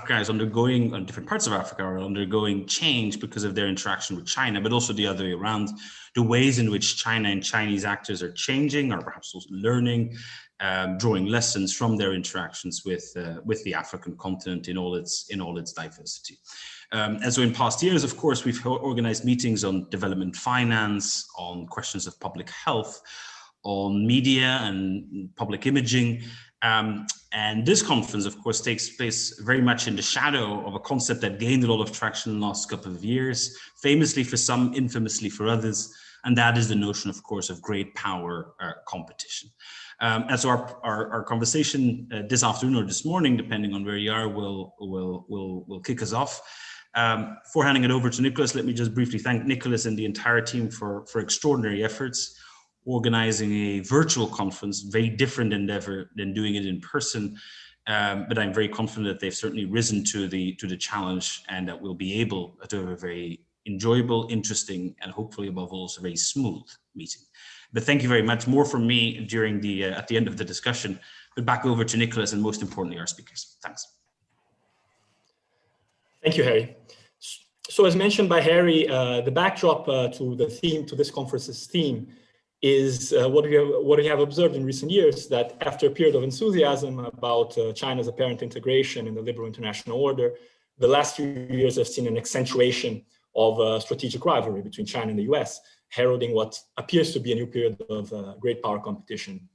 Africa is undergoing, and different parts of Africa are undergoing change because of their interaction with China, but also the other way around, the ways in which China and Chinese actors are changing, or perhaps also learning, drawing lessons from their interactions with the African continent in all its diversity. And so in past years, of course, we've organized meetings on development finance, on questions of public health, on media and public imaging. And this conference, of course, takes place very much in the shadow of a concept that gained a lot of traction in the last couple of years, famously for some, infamously for others, and that is the notion, of course, of great power competition. And so our conversation this afternoon or this morning, depending on where you are, will kick us off. Before handing it over to Nicolas, let me just briefly thank Nicolas and the entire team for extraordinary efforts, organizing a virtual conference, very different endeavor than doing it in person. But I'm very confident that they've certainly risen to the challenge, and that we'll be able to have a very enjoyable, interesting, and hopefully above all, also very smooth meeting. But thank you very much. More from me during at the end of the discussion, but back over to Nicolas and most importantly, our speakers. Thanks. Thank you, Harry. So as mentioned by Harry, the backdrop to this conference's theme is what we have observed in recent years, that after a period of enthusiasm about China's apparent integration in the liberal international order, the last few years have seen an accentuation of strategic rivalry between China and the US, heralding what appears to be a new period of great power competition.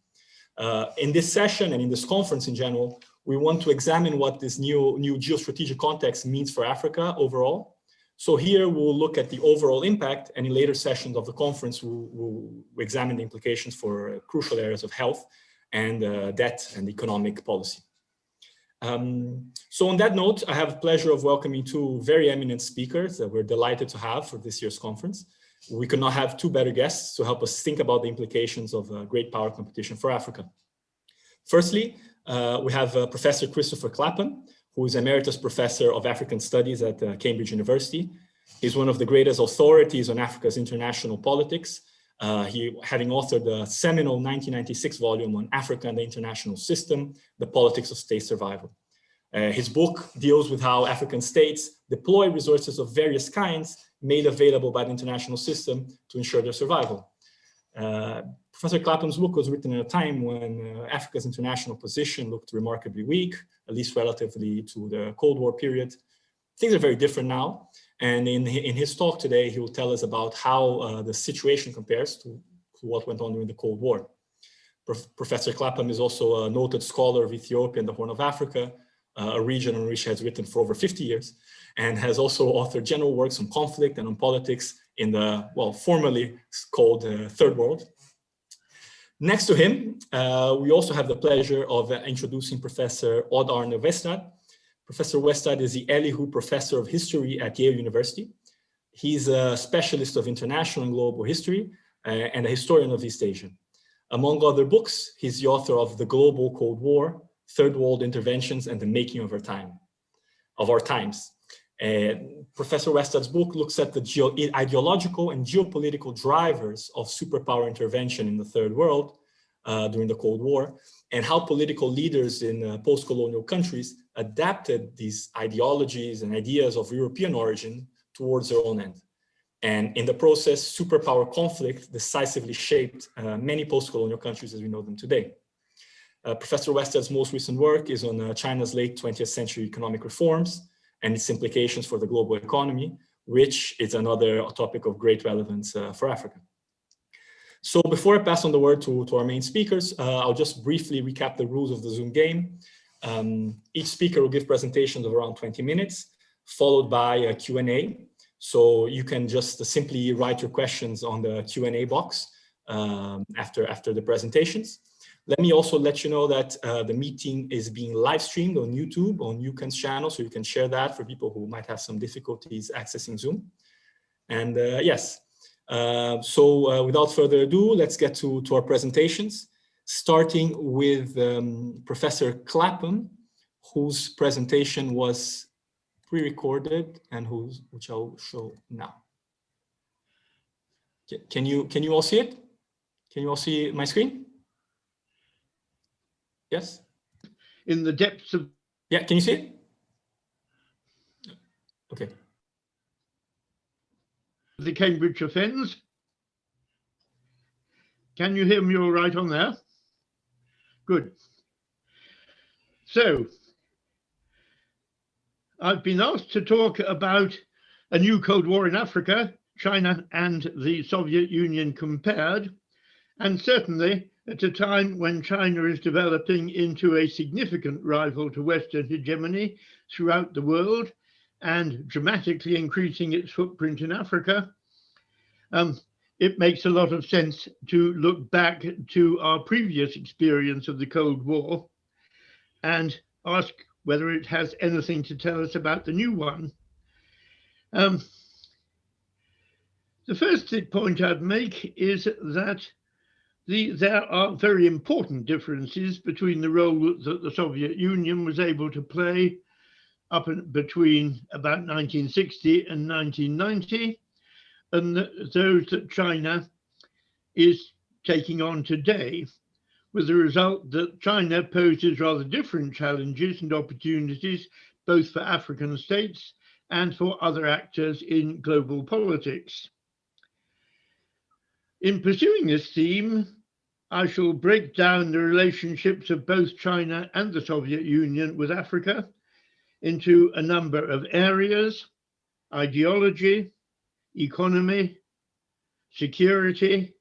In this session and in this conference in general, we want to examine what this new geostrategic context means for Africa overall. So here we'll look at the overall impact, and in later sessions of the conference, we'll examine the implications for crucial areas of health and debt and economic policy. So on that note, I have the pleasure of welcoming two very eminent speakers that we're delighted to have for this year's conference. We could not have two better guests to help us think about the implications of great power competition for Africa. Firstly, we have Professor Christopher Clapham, who is Emeritus Professor of African Studies at Cambridge University. He's one of the greatest authorities on Africa's international politics, having authored the seminal 1996 volume on Africa and the International System, The Politics of State Survival. His book deals with how African states deploy resources of various kinds made available by the international system to ensure their survival. Professor Clapham's book was written at a time when Africa's international position looked remarkably weak, at least relatively to the Cold War period. Things are very different now. And in his talk today, he will tell us about how the situation compares to what went on during the Cold War. Professor Clapham is also a noted scholar of Ethiopia and the Horn of Africa, a region on which he has written for over 50 years, and has also authored general works on conflict and on politics in the, well, formerly called Third World. Next to him, we also have the pleasure of introducing Professor Arne Westad. Professor Westad is the Elihu Professor of History at Yale University. He's a specialist of international and global history and a historian of East Asia. Among other books, he's the author of The Global Cold War, Third World Interventions and the Making of Our Times. Professor Westad's book looks at the ideological and geopolitical drivers of superpower intervention in the Third World during the Cold War, and how political leaders in post-colonial countries adapted these ideologies and ideas of European origin towards their own end. And in the process, superpower conflict decisively shaped many post-colonial countries as we know them today. Professor Westad's most recent work is on China's late 20th century economic reforms and its implications for the global economy, which is another topic of great relevance for Africa. So before I pass on the word to our main speakers, I'll just briefly recap the rules of the Zoom game. Each speaker will give presentations of around 20 minutes, followed by a Q&A. So you can just simply write your questions on the Q&A box after the presentations. Let me also let you know that the meeting is being live streamed on YouTube, on OUCAN's channel, so you can share that for people who might have some difficulties accessing Zoom. And yes, so without further ado, let's get to our presentations, starting with Professor Clapham, whose presentation was pre-recorded and which I'll show now. Can you all see it? Can you all see my screen? Yes? In the depths of... Yeah, can you see it? Okay. The Cambridge offence. Can you hear me all right on there? Good. So, I've been asked to talk about a new Cold War in Africa, China and the Soviet Union compared, and certainly at a time when China is developing into a significant rival to Western hegemony throughout the world and dramatically increasing its footprint in Africa. It makes a lot of sense to look back to our previous experience of the Cold War and ask whether it has anything to tell us about the new one. The first point I'd make is that there are very important differences between the role that the Soviet Union was able to play up between about 1960 and 1990, and those that China is taking on today, with the result that China poses rather different challenges and opportunities, both for African states and for other actors in global politics. In pursuing this theme, I shall break down the relationships of both China and the Soviet Union with Africa into a number of areas: ideology, economy, security,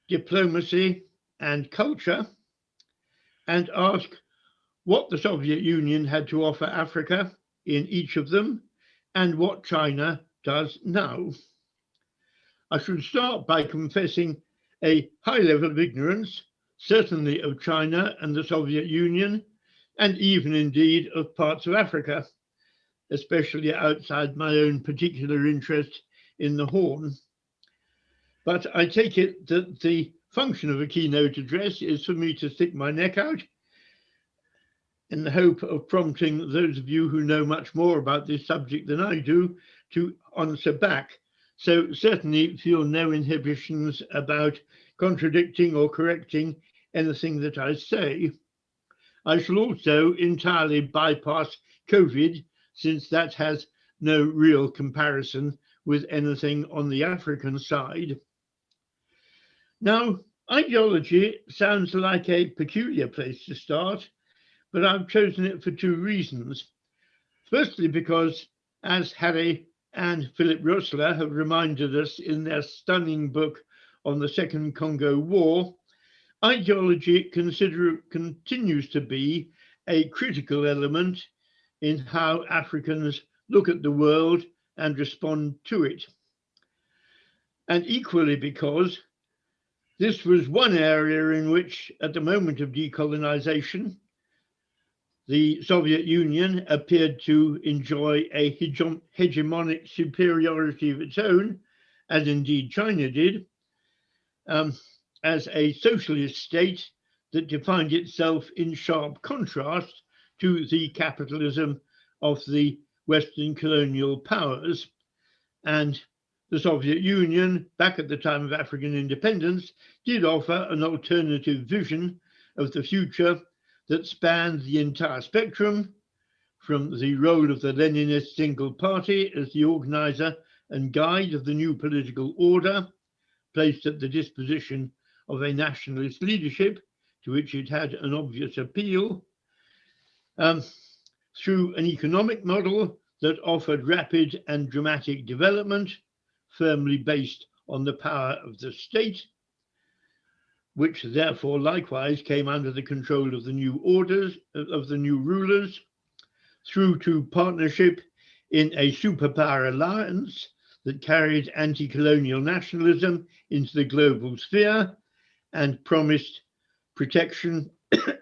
diplomacy, and culture, and ask what the Soviet Union had to offer Africa in each of them and what China does now. I should start by confessing a high level of ignorance, certainly of China and the Soviet Union, and even indeed of parts of Africa, especially outside my own particular interest in the Horn. But I take it that the function of a keynote address is for me to stick my neck out in the hope of prompting those of you who know much more about this subject than I do to answer back. So certainly feel no inhibitions about contradicting or correcting anything that I say. I shall also entirely bypass COVID, since that has no real comparison with anything on the African side. Now, ideology sounds like a peculiar place to start, but I've chosen it for two reasons. Firstly, because as Harry and Philip Roessler have reminded us in their stunning book on the Second Congo War, ideology continues to be a critical element in how Africans look at the world and respond to it. And equally because this was one area in which, at the moment of decolonization, the Soviet Union appeared to enjoy a hegemonic superiority of its own, as indeed China did, as a socialist state that defined itself in sharp contrast to the capitalism of the Western colonial powers. And the Soviet Union, back at the time of African independence, did offer an alternative vision of the future that spanned the entire spectrum, from the role of the Leninist single party as the organizer and guide of the new political order, placed at the disposition of a nationalist leadership to which it had an obvious appeal, through an economic model that offered rapid and dramatic development, firmly based on the power of the state, which therefore likewise came under the control of the new orders, of the new rulers, through to partnership in a superpower alliance that carried anti-colonial nationalism into the global sphere and promised protection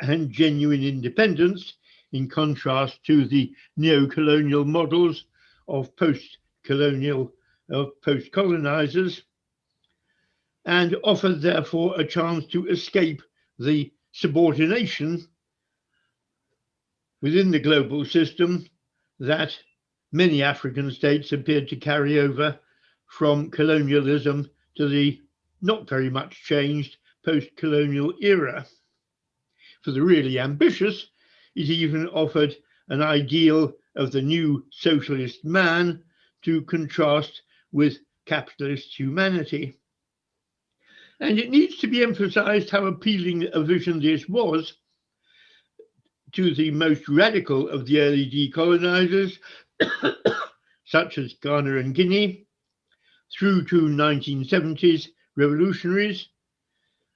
and genuine independence, in contrast to the neo-colonial models of post-colonizers, and offered therefore a chance to escape the subordination within the global system that many African states appeared to carry over from colonialism to the not very much changed post-colonial era. For the really ambitious, it even offered an ideal of the new socialist man to contrast with capitalist humanity. And it needs to be emphasized how appealing a vision this was to the most radical of the early decolonizers, such as Ghana and Guinea, through to 1970s revolutionaries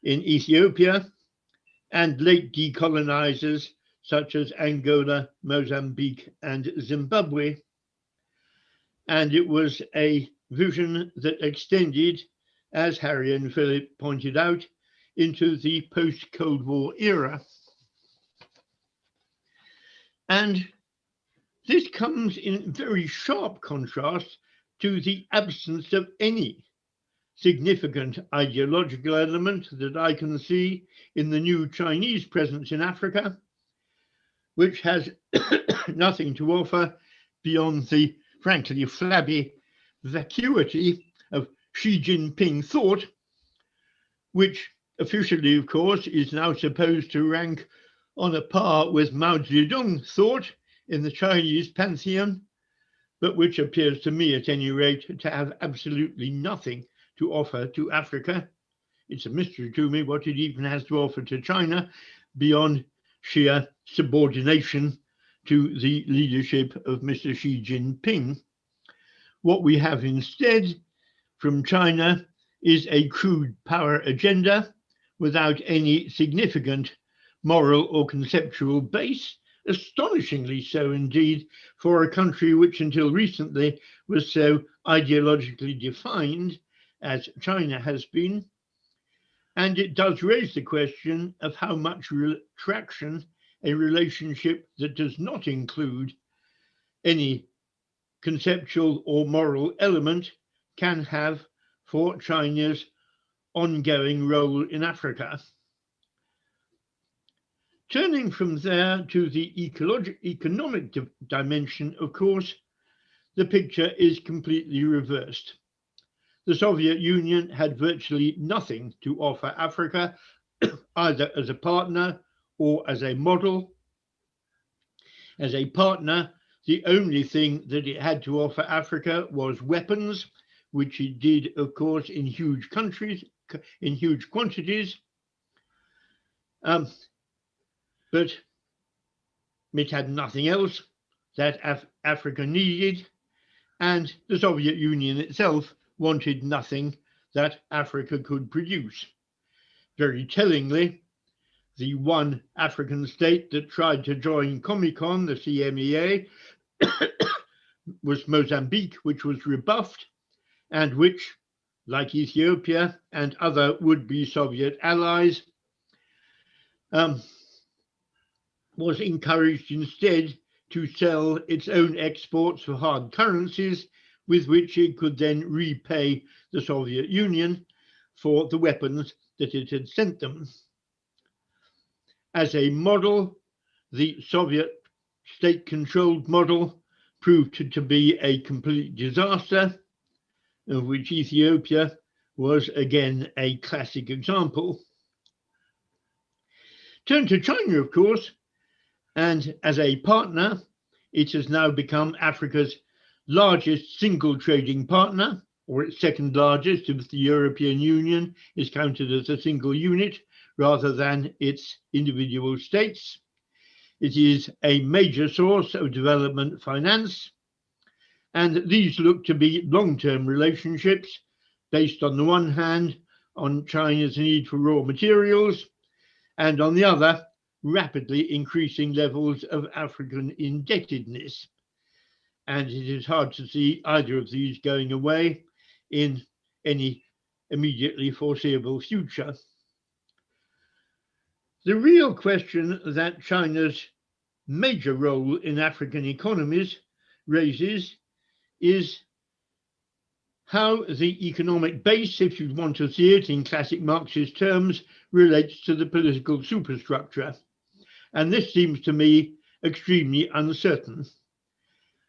in Ethiopia, and late decolonizers such as Angola, Mozambique, and Zimbabwe. And it was a vision that extended, as Harry and Philip pointed out, into the post-Cold War era. And this comes in very sharp contrast to the absence of any significant ideological element that I can see in the new Chinese presence in Africa, which has nothing to offer beyond the frankly flabby vacuity of Xi Jinping thought, which officially, of course, is now supposed to rank on a par with Mao Zedong thought in the Chinese pantheon, but which appears to me, at any rate, to have absolutely nothing to offer to Africa. It's a mystery to me what it even has to offer to China beyond sheer subordination to the leadership of Mr. Xi Jinping. What we have instead from China is a crude power agenda without any significant moral or conceptual base, astonishingly so indeed for a country which until recently was so ideologically defined as China has been. And it does raise the question of how much traction a relationship that does not include any conceptual or moral element can have for China's ongoing role in Africa. Turning from there to the economic dimension, of course, the picture is completely reversed. The Soviet Union had virtually nothing to offer Africa, either as a partner or as a model. As a partner, the only thing that it had to offer Africa was weapons, which it did, of course, in huge countries, in huge quantities. But it had nothing else that Africa needed, and the Soviet Union itself wanted nothing that Africa could produce. Very tellingly, the one African state that tried to join Comecon, the CMEA, was Mozambique, which was rebuffed, and which, like Ethiopia and other would-be Soviet allies, was encouraged instead to sell its own exports for hard currencies, with which it could then repay the Soviet Union for the weapons that it had sent them. As a model, the Soviet state-controlled model proved to be a complete disaster, of which Ethiopia was again a classic example. Turn to China, of course, and as a partner, it has now become Africa's largest single trading partner, or its second largest if the European Union is counted as a single unit rather than its individual states. It is a major source of development finance, and these look to be long-term relationships based on the one hand on China's need for raw materials, and on the other, rapidly increasing levels of African indebtedness. And it is hard to see either of these going away in any immediately foreseeable future. The real question that China's major role in African economies raises is how the economic base, if you want to see it in classic Marxist terms, relates to the political superstructure. And this seems to me extremely uncertain.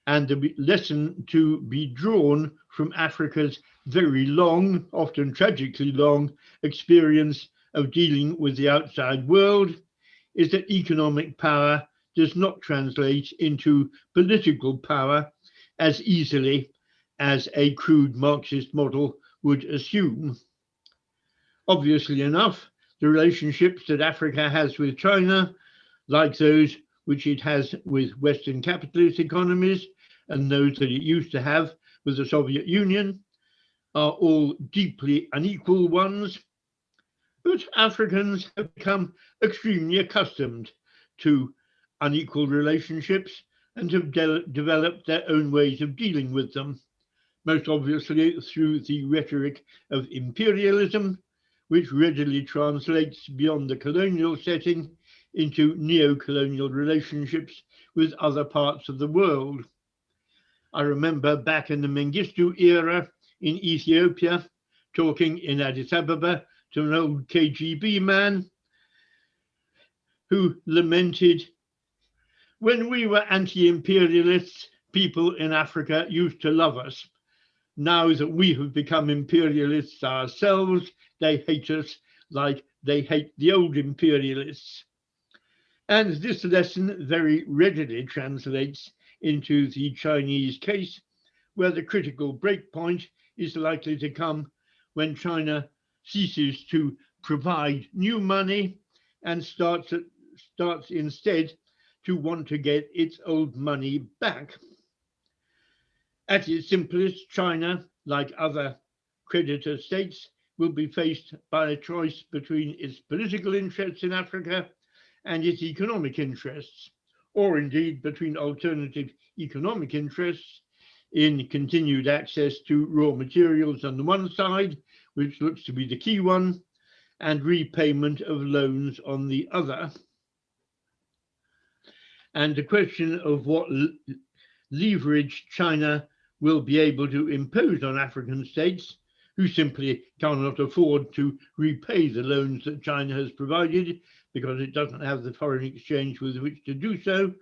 And the lesson to be drawn from Africa's very long, often tragically long, experience of dealing with the outside world is that economic power does not translate into political power as easily as a crude Marxist model would assume. Obviously enough, the relationships that Africa has with China, like those which it has with Western capitalist economies and those that it used to have with the Soviet Union, are all deeply unequal ones. But Africans have become extremely accustomed to unequal relationships and have developed their own ways of dealing with them, most obviously through the rhetoric of imperialism, which readily translates beyond the colonial setting into neo-colonial relationships with other parts of the world. I remember back in the Mengistu era in Ethiopia, talking in Addis Ababa to an old KGB man who lamented, when we were anti-imperialists, people in Africa used to love us. Now that we have become imperialists ourselves, they hate us like they hate the old imperialists. And this lesson very readily translates into the Chinese case, where the critical breakpoint is likely to come when China ceases to provide new money and starts instead to want to get its old money back. At its simplest, China, like other creditor states, will be faced by a choice between its political interests in Africa and its economic interests, or indeed between alternative economic interests in continued access to raw materials on the one side, which looks to be the key one, and repayment of loans on the other. And the question of what leverage China will be able to impose on African states who simply cannot afford to repay the loans that China has provided because it doesn't have the foreign exchange with which to do so,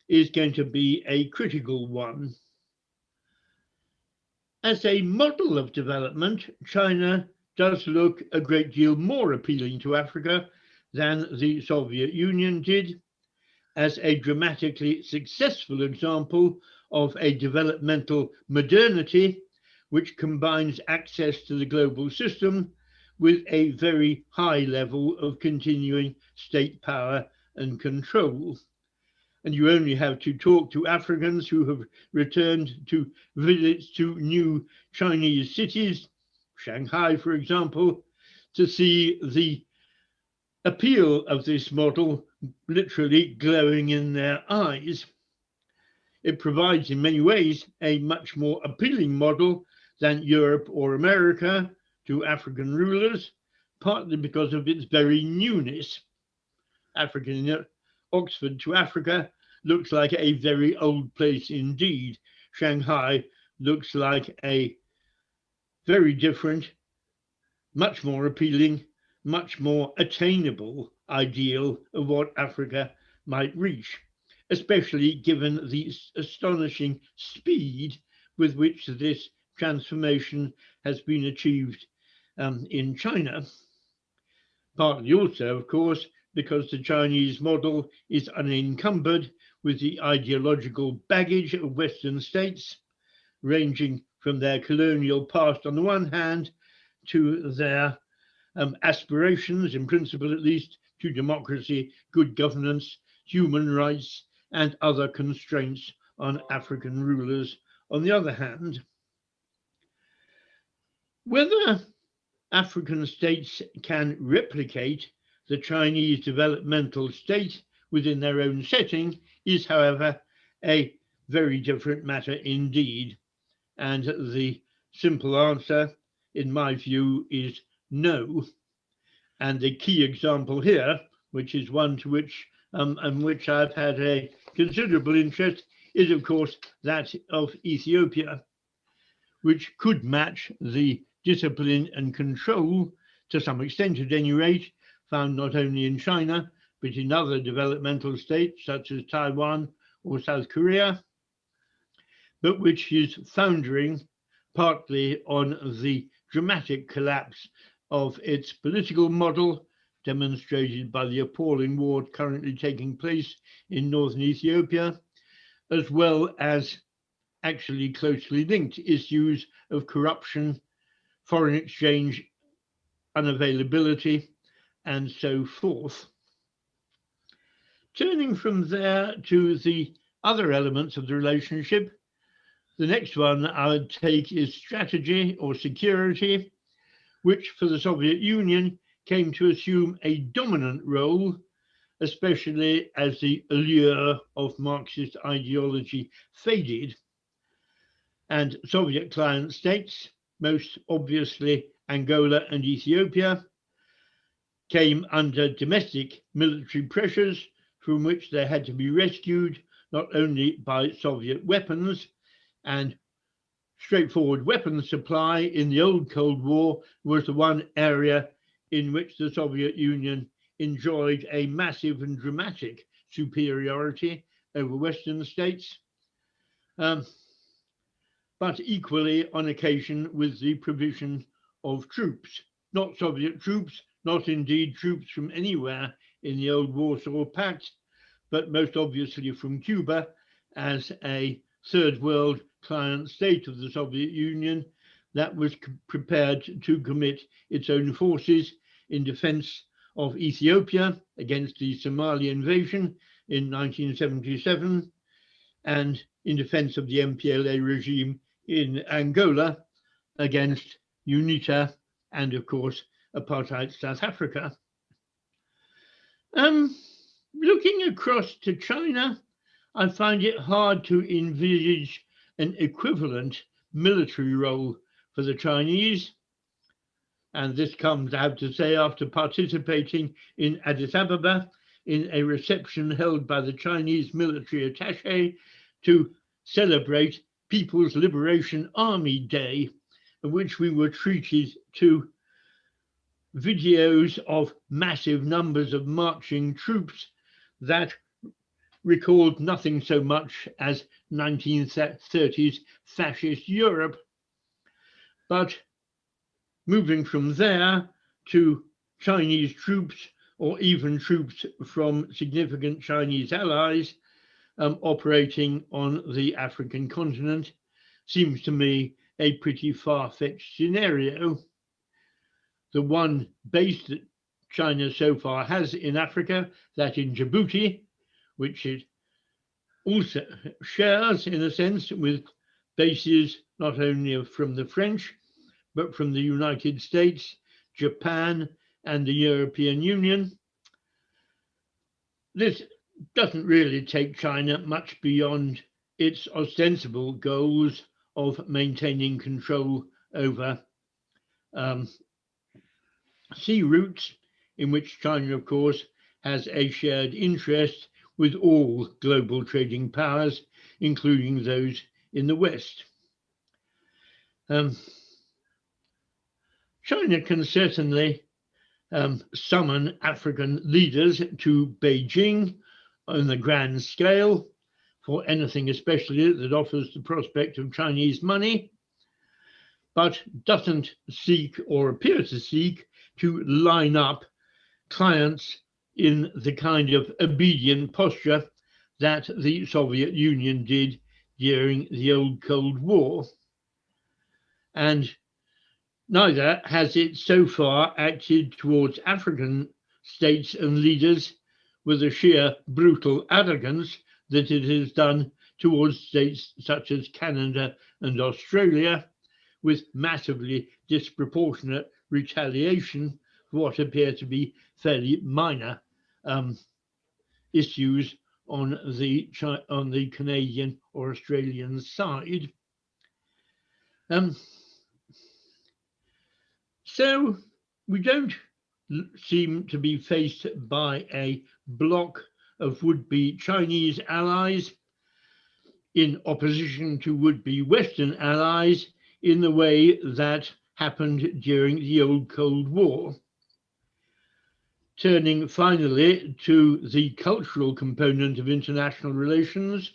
is going to be a critical one. As a model of development, China does look a great deal more appealing to Africa than the Soviet Union did, as a dramatically successful example of a developmental modernity which combines access to the global system with a very high level of continuing state power and control. And you only have to talk to Africans who have returned to visits to new Chinese cities, Shanghai, for example, to see the appeal of this model literally glowing in their eyes. It provides in many ways a much more appealing model than Europe or America to African rulers, partly because of its very newness. Oxford to Africa looks like a very old place indeed. Shanghai looks like a very different, much more appealing, much more attainable ideal of what Africa might reach, especially given the astonishing speed with which this transformation has been achieved in China. Partly also, of course, because the Chinese model is unencumbered with the ideological baggage of Western states, ranging from their colonial past on the one hand to their aspirations, in principle at least, to democracy, good governance, human rights, and other constraints on African rulers on the other hand. Whether African states can replicate the Chinese developmental state within their own setting is, however, a very different matter indeed. And the simple answer, in my view, is no. And the key example here, which is one to which I've had a considerable interest, is of course that of Ethiopia, which could match the discipline and control, to some extent at any rate, found not only in China, but in other developmental states such as Taiwan or South Korea, but which is foundering partly on the dramatic collapse of its political model demonstrated by the appalling war currently taking place in northern Ethiopia, as well as actually closely linked issues of corruption, foreign exchange unavailability, and so forth. Turning from there to the other elements of the relationship, the next one I would take is strategy or security, which for the Soviet Union came to assume a dominant role, especially as the allure of Marxist ideology faded. And Soviet client states, most obviously Angola and Ethiopia, came under domestic military pressures from which they had to be rescued not only by Soviet weapons, and straightforward weapons supply in the old Cold War was the one area in which the Soviet Union enjoyed a massive and dramatic superiority over Western states, but equally on occasion with the provision of troops, not Soviet troops, not indeed troops from anywhere in the old Warsaw Pact, but most obviously from Cuba as a third world client state of the Soviet Union that was prepared to commit its own forces in defense of Ethiopia against the Somali invasion in 1977 and in defense of the MPLA regime in Angola against UNITA and of course apartheid South Africa. Looking across to China, I find it hard to envisage an equivalent military role for the Chinese. And this comes, I have to say, after participating in Addis Ababa in a reception held by the Chinese military attaché to celebrate People's Liberation Army Day, in which we were treated to videos of massive numbers of marching troops that recalled nothing so much as 1930s fascist Europe. But moving from there to Chinese troops, or even troops from significant Chinese allies operating on the African continent, seems to me a pretty far-fetched scenario. The one base that China so far has in Africa, that in Djibouti, which it also shares in a sense with bases not only from the French, but from the United States, Japan, and the European Union. This doesn't really take China much beyond its ostensible goals of maintaining control over sea routes, in which China, of course, has a shared interest with all global trading powers, including those in the West. China can certainly summon African leaders to Beijing on the grand scale for anything especially that offers the prospect of Chinese money, but doesn't seek or appear to seek to line up clients in the kind of obedient posture that the Soviet Union did during the old Cold War. And neither has it so far acted towards African states and leaders with a sheer brutal arrogance that it has done towards states such as Canada and Australia, with massively disproportionate retaliation for what appear to be fairly minor issues on the Canadian or Australian side. So we don't seem to be faced by a bloc of would-be Chinese allies in opposition to would-be Western allies in the way that happened during the old Cold War. Turning finally to the cultural component of international relations,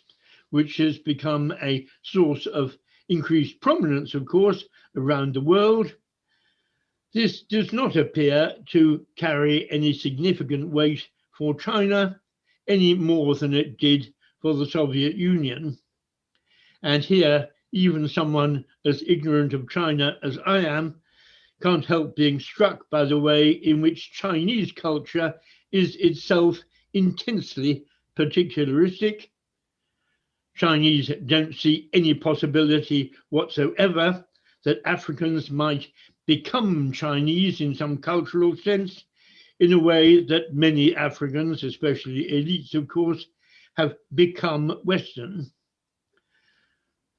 which has become a source of increased prominence, of course, around the world. This does not appear to carry any significant weight for China any more than it did for the Soviet Union. And here, even someone as ignorant of China as I am can't help being struck by the way in which Chinese culture is itself intensely particularistic. Chinese don't see any possibility whatsoever that Africans might become Chinese in some cultural sense, in a way that many Africans, especially elites, of course, have become Western.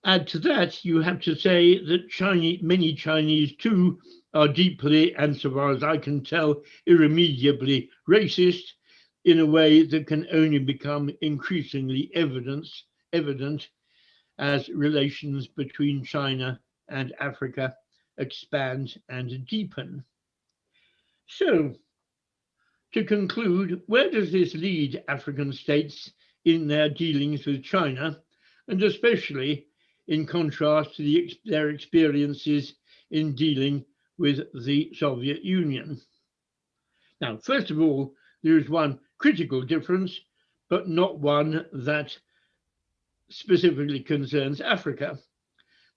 Add to that, you have to say that many Chinese too are deeply, and so far as I can tell, irremediably racist in a way that can only become increasingly evident as relations between China and Africa expand and deepen. So, to conclude, where does this lead African states in their dealings with China, and especially in contrast to their experiences in dealing with the Soviet Union? Now, first of all, there is one critical difference, but not one that specifically concerns Africa.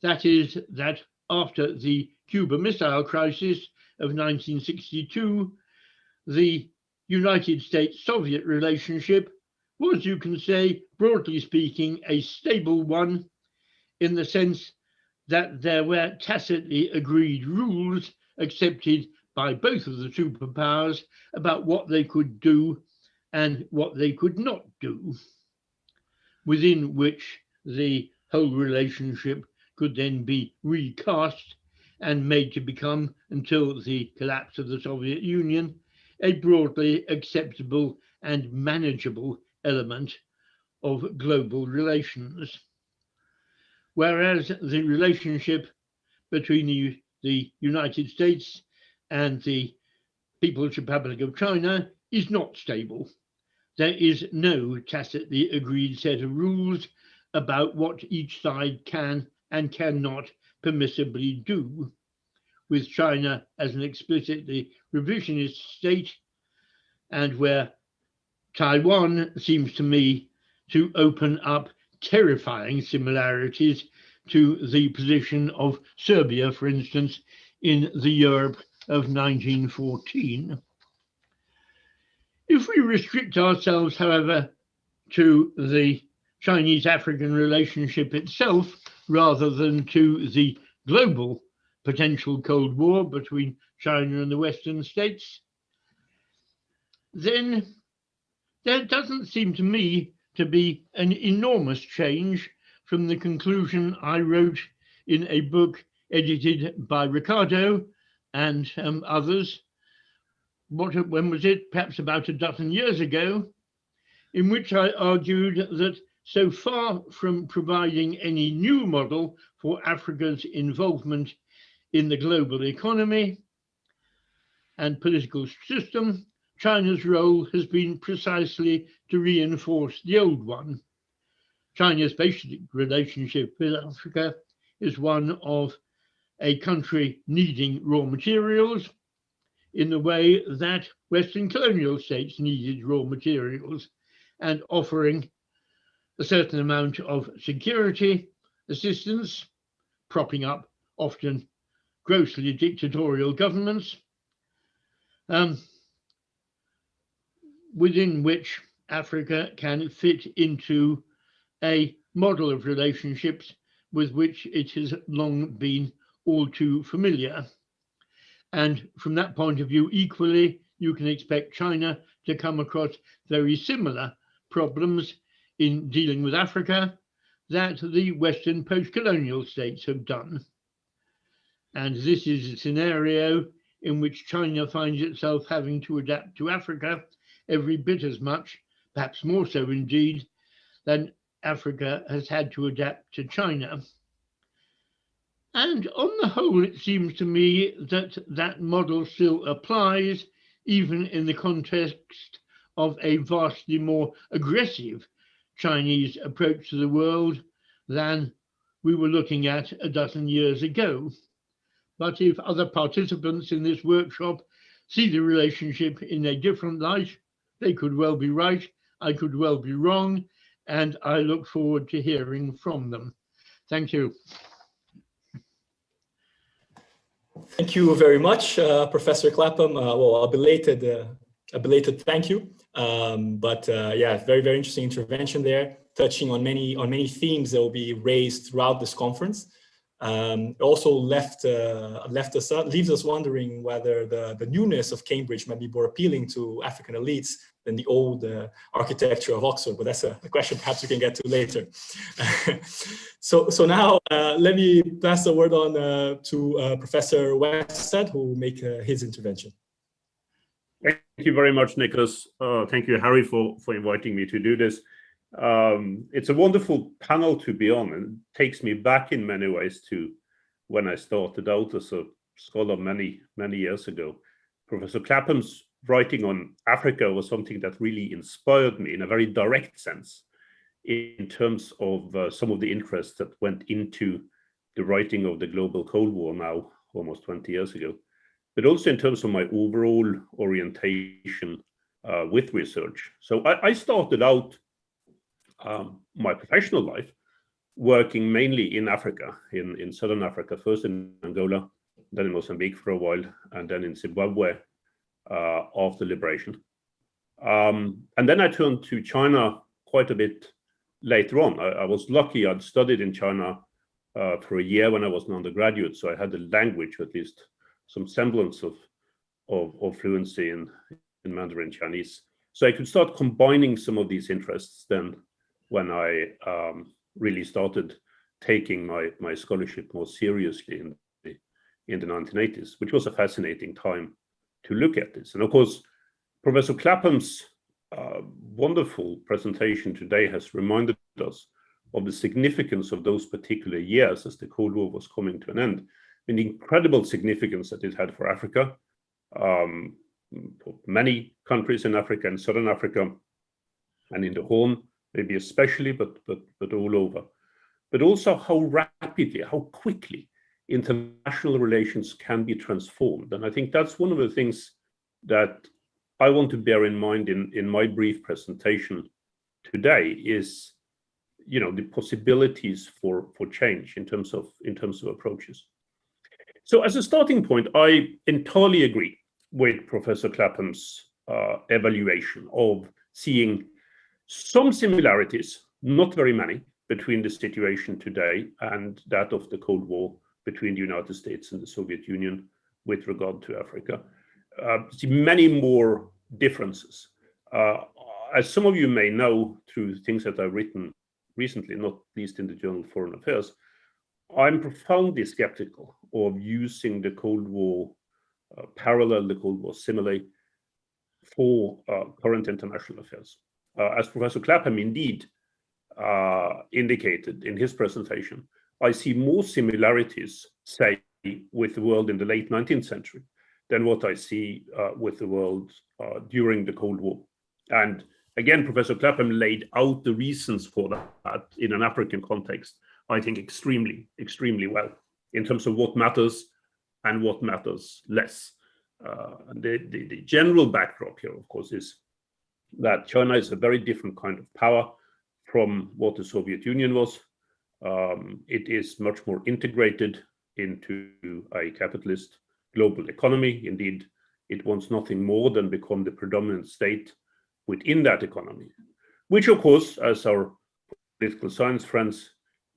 That is that after the Cuba Missile Crisis of 1962, the United States-Soviet relationship was, you can say, broadly speaking, a stable one, in the sense that there were tacitly agreed rules accepted by both of the superpowers about what they could do and what they could not do, within which the whole relationship could then be recast and made to become, until the collapse of the Soviet Union, a broadly acceptable and manageable element of global relations. Whereas the relationship between the United States and the People's Republic of China is not stable. There is no tacitly agreed set of rules about what each side can and cannot permissibly do, with China as an explicitly revisionist state, and where Taiwan seems to me to open up terrifying similarities to the position of Serbia, for instance, in the Europe of 1914. If we restrict ourselves, however, to the Chinese-African relationship itself, rather than to the global potential Cold War between China and the Western states, then there doesn't seem to me to be an enormous change from the conclusion I wrote in a book edited by Ricardo and others. When was it? Perhaps about a dozen years ago, in which I argued that so far from providing any new model for Africa's involvement in the global economy and political system, China's role has been precisely to reinforce the old one. China's basic relationship with Africa is one of a country needing raw materials in the way that Western colonial states needed raw materials, and offering a certain amount of security assistance, propping up often grossly dictatorial governments, within which Africa can fit into a model of relationships with which it has long been all too familiar. And from that point of view, equally, you can expect China to come across very similar problems in dealing with Africa that the Western post-colonial states have done. And this is a scenario in which China finds itself having to adapt to Africa every bit as much, perhaps more so indeed, than Africa has had to adapt to China. And on the whole, it seems to me that that model still applies, even in the context of a vastly more aggressive Chinese approach to the world than we were looking at a dozen years ago. but if other participants in this workshop see the relationship in a different light, they could well be right, I could well be wrong, and I look forward to hearing from them. Thank you. Thank you very much, Professor Clapham. Well, a belated thank you. Yeah, very, very interesting intervention there, touching on many themes that will be raised throughout this conference. It also leaves us wondering whether the newness of Cambridge might be more appealing to African elites than the old architecture of Oxford, but that's a question perhaps we can get to later. So now let me pass the word on to Professor Westad, who will make his intervention. Thank you very much, Nicolas. Thank you, Harry, for inviting me to do this. It's a wonderful panel to be on, and it takes me back in many ways to when I started out as a scholar many years ago. Professor Clapham's writing on Africa was something that really inspired me in a very direct sense in terms of some of the interests that went into the writing of the global Cold War now almost 20 years ago, but also in terms of my overall orientation with research. So I started out my professional life working mainly in Africa, in Southern Africa, first in Angola, then in Mozambique for a while, and then in Zimbabwe after liberation. And then I turned to China quite a bit later on. I was lucky, I'd studied in China for a year when I was an undergraduate, so I had the language, at least some semblance of fluency in Mandarin Chinese. So I could start combining some of these interests then when I really started taking my scholarship more seriously in the 1980s, which was a fascinating time to look at this. And of course, Professor Clapham's wonderful presentation today has reminded us of the significance of those particular years as the Cold War was coming to an end, and the incredible significance that it had for Africa, for many countries in Africa and Southern Africa, and in the Horn, maybe especially, but all over. But also how rapidly, how quickly international relations can be transformed. And I think that's one of the things that I want to bear in mind in my brief presentation today is, the possibilities for change in terms of approaches. So as a starting point, I entirely agree with Professor Clapham's evaluation of seeing some similarities, not very many, between the situation today and that of the Cold War between the United States and the Soviet Union with regard to Africa. See many more differences. As some of you may know through things that I've written recently, not least in the journal Foreign Affairs, I'm profoundly skeptical of using the Cold War parallel, the Cold War simile for current international affairs. As Professor Clapham indeed indicated in his presentation, I see more similarities, say, with the world in the late 19th century than what I see with the world during the Cold War. And again, Professor Clapham laid out the reasons for that in an African context, I think extremely well, in terms of what matters and what matters less. The general backdrop here, of course, is that China is a very different kind of power from what the Soviet Union was. It is much more integrated into a capitalist global economy. Indeed, it wants nothing more than become the predominant state within that economy, which, of course, as our political science friends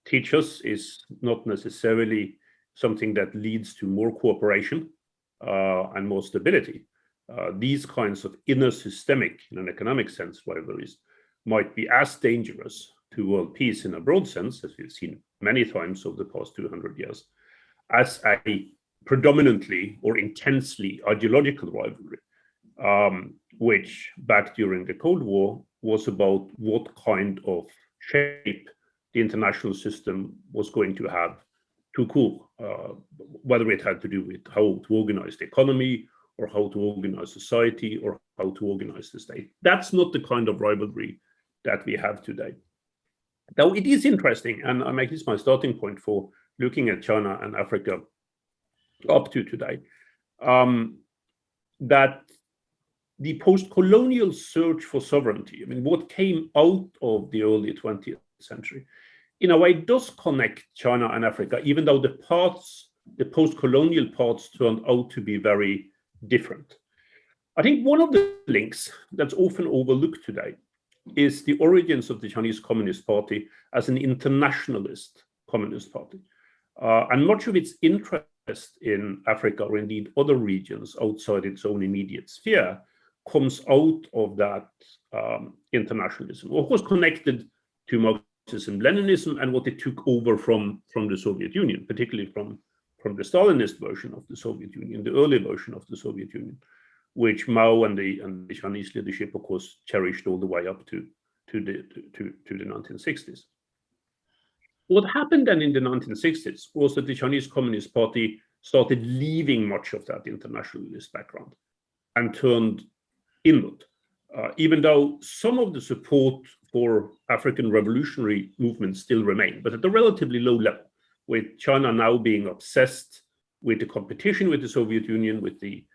teach us, is not necessarily something that leads to more cooperation and more stability. These kinds of inner systemic, in an economic sense, rivalries might be as dangerous to world peace in a broad sense, as we've seen many times over the past 200 years, as a predominantly or intensely ideological rivalry, which back during the Cold War was about what kind of shape the international system was going to have to cool, whether it had to do with how to organize the economy or how to organize society or how to organize the state. That's not the kind of rivalry that we have today. Now, it is interesting, and I make this my starting point for looking at China and Africa up to today, that the post-colonial search for sovereignty, I mean, what came out of the early 20th century, in a way does connect China and Africa, even though the post-colonial parts turned out to be very different. I think one of the links that's often overlooked today is the origins of the Chinese Communist Party as an internationalist communist party. And much of its interest in Africa, or indeed other regions outside its own immediate sphere, comes out of that internationalism, of course connected to Marxism, Leninism, and what it took over from the Soviet Union, particularly from the Stalinist version of the Soviet Union, the early version of the Soviet Union, which Mao and the Chinese leadership, of course, cherished all the way up to the 1960s. What happened then in the 1960s was that the Chinese Communist Party started leaving much of that internationalist background and turned inward, even though some of the support for African revolutionary movements still remained, but at a relatively low level, with China now being obsessed with the competition with the Soviet Union, with the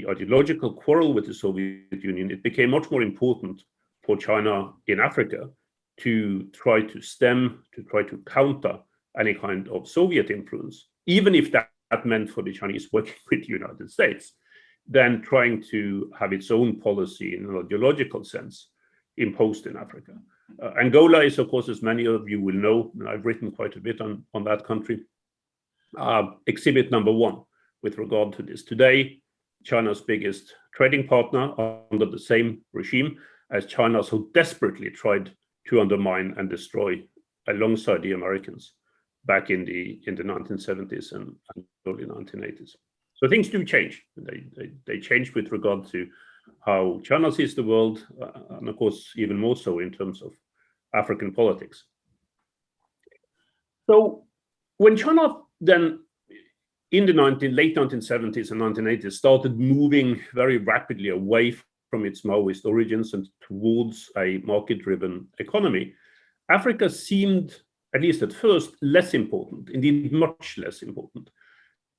ideological quarrel with the Soviet Union. It became much more important for China in Africa to try to counter any kind of Soviet influence, even if that meant for the Chinese working with the United States, than trying to have its own policy in an ideological sense imposed in Africa. Angola is, of course, as many of you will know, and I've written quite a bit on that country, exhibit number one with regard to this. Today, China's biggest trading partner under the same regime as China so desperately tried to undermine and destroy alongside the Americans back in the 1970s and early 1980s. So things do change. They change with regard to how China sees the world, and of course, even more so in terms of African politics. So when China then in the late 1970s and 1980s started moving very rapidly away from its Maoist origins and towards a market-driven economy, Africa seemed, at least at first, less important, indeed much less important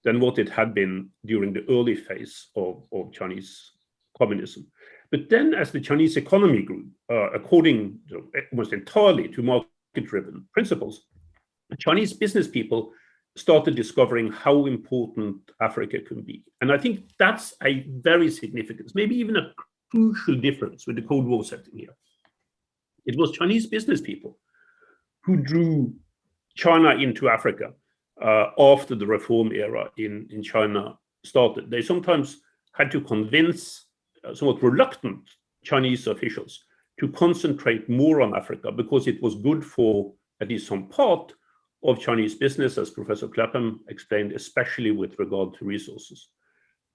than what it had been during the early phase of Chinese communism. But then as the Chinese economy grew, according almost entirely to market-driven principles, Chinese business people started discovering how important Africa can be. And I think that's a very significant, maybe even a crucial difference with the Cold War setting here. It was Chinese business people who drew China into Africa after the reform era in China started. They sometimes had to convince somewhat reluctant Chinese officials to concentrate more on Africa because it was good for at least some part of Chinese business, as Professor Clapham explained, especially with regard to resources.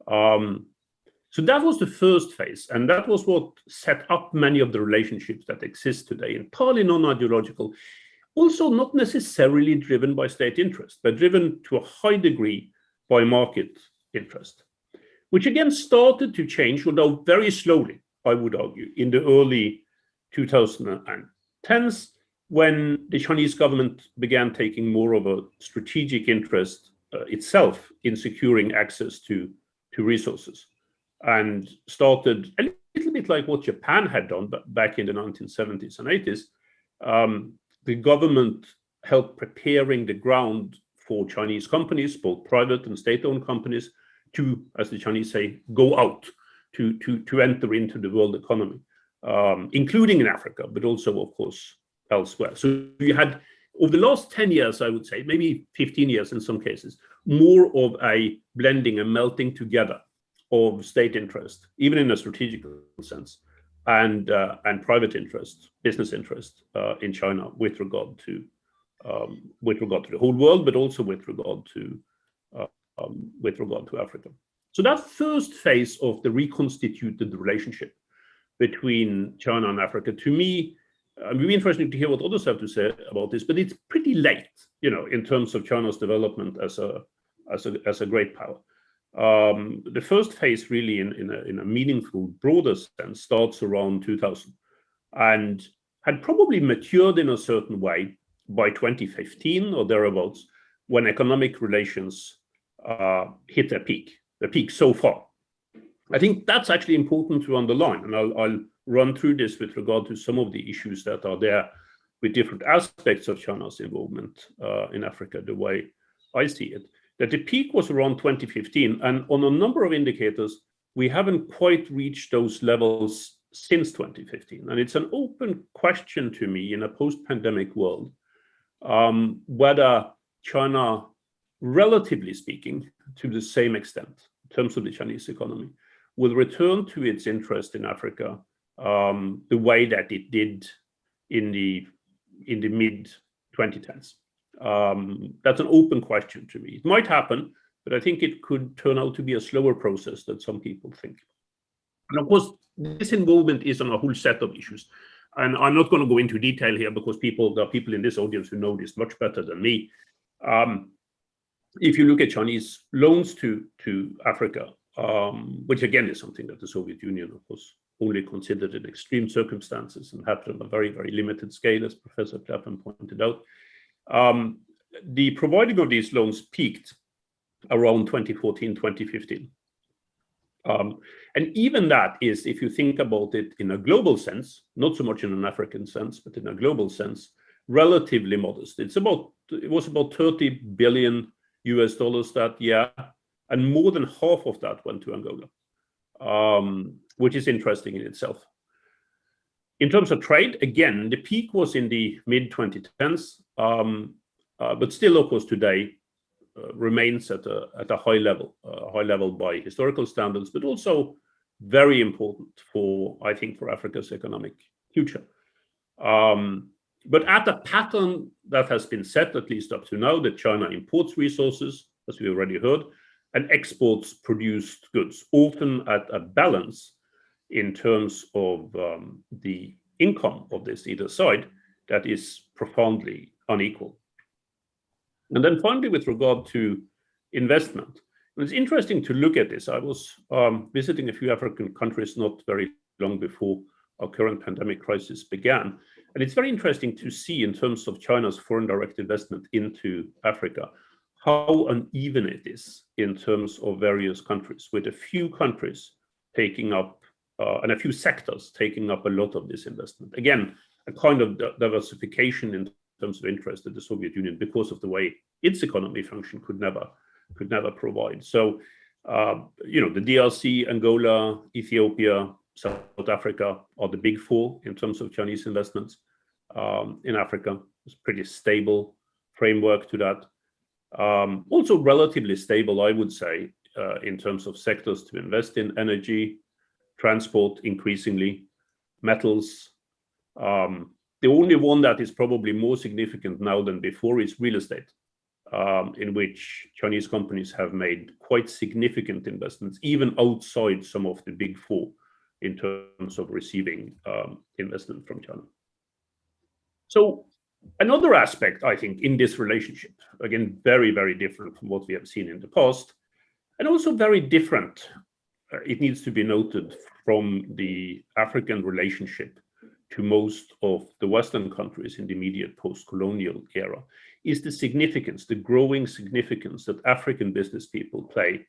So that was the first phase, and that was what set up many of the relationships that exist today, entirely non-ideological, also not necessarily driven by state interest, but driven to a high degree by market interest, which again started to change, although very slowly, I would argue, in the early 2010s, when the Chinese government began taking more of a strategic interest itself in securing access to resources, and started a little bit like what Japan had done back in the 1970s and 80s. The government helped preparing the ground for Chinese companies, both private and state-owned companies, to, as the Chinese say, go out, to enter into the world economy, including in Africa, but also, of course, elsewhere. So you had, over the last 10 years, I would say, maybe 15 years in some cases, more of a blending and melting together of state interest, even in a strategic sense, and private interest, business interest in China with regard to the whole world, but also with regard to Africa. So that first phase of the reconstituted relationship between China and Africa, to me, it would be interesting to hear what others have to say about this, but it's pretty late, in terms of China's development as a great power. The first phase, really, in a meaningful, broader sense, starts around 2000, and had probably matured in a certain way by 2015 or thereabouts, when economic relations hit a peak so far. I think that's actually important to underline, and I'll run through this with regard to some of the issues that are there with different aspects of China's involvement in Africa, the way I see it. That the peak was around 2015, and on a number of indicators, we haven't quite reached those levels since 2015. And it's an open question to me in a post-pandemic world, whether China, relatively speaking, to the same extent, in terms of the Chinese economy, will return to its interest in Africa the way that it did in the mid-2010s. That's an open question to me. It might happen, but I think it could turn out to be a slower process than some people think. And of course, this involvement is on a whole set of issues. And I'm not going to go into detail here because there are people in this audience who know this much better than me. If you look at Chinese loans to Africa, which again is something that the Soviet Union, of course, only considered in extreme circumstances and happened on a very, very limited scale, as Professor Clapham pointed out. The providing of these loans peaked around 2014, 2015. And even that is, if you think about it in a global sense, not so much in an African sense, but in a global sense, relatively modest. It was about $30 billion that year, and more than half of that went to Angola, which is interesting in itself. In terms of trade, again, the peak was in the mid-2010s, but still, of course, today remains at a high level by historical standards, but also very important for, I think, for Africa's economic future. But at a pattern that has been set, at least up to now, that China imports resources, as we already heard, and exports produced goods, often at a balance in terms of the income of this either side that is profoundly unequal. And then finally, with regard to investment, it's interesting to look at this. I was visiting a few African countries not very long before our current pandemic crisis began. And it's very interesting to see, in terms of China's foreign direct investment into Africa, how uneven it is in terms of various countries, with a few countries taking up and a few sectors taking up a lot of this investment. Again, a kind of diversification in terms of interest that the Soviet Union, because of the way its economy functioned, could never provide. So, the DRC, Angola, Ethiopia, South Africa are the big four in terms of Chinese investments in Africa. It's pretty stable framework to that. Also relatively stable, I would say, in terms of sectors to invest in: energy, transport, increasingly, metals. The only one that is probably more significant now than before is real estate, in which Chinese companies have made quite significant investments, even outside some of the big four, in terms of receiving investment from China. So another aspect, I think, in this relationship, again, very, very different from what we have seen in the past, and also very different, it needs to be noted, from the African relationship to most of the Western countries in the immediate post-colonial era, is the significance, the growing significance that African business people play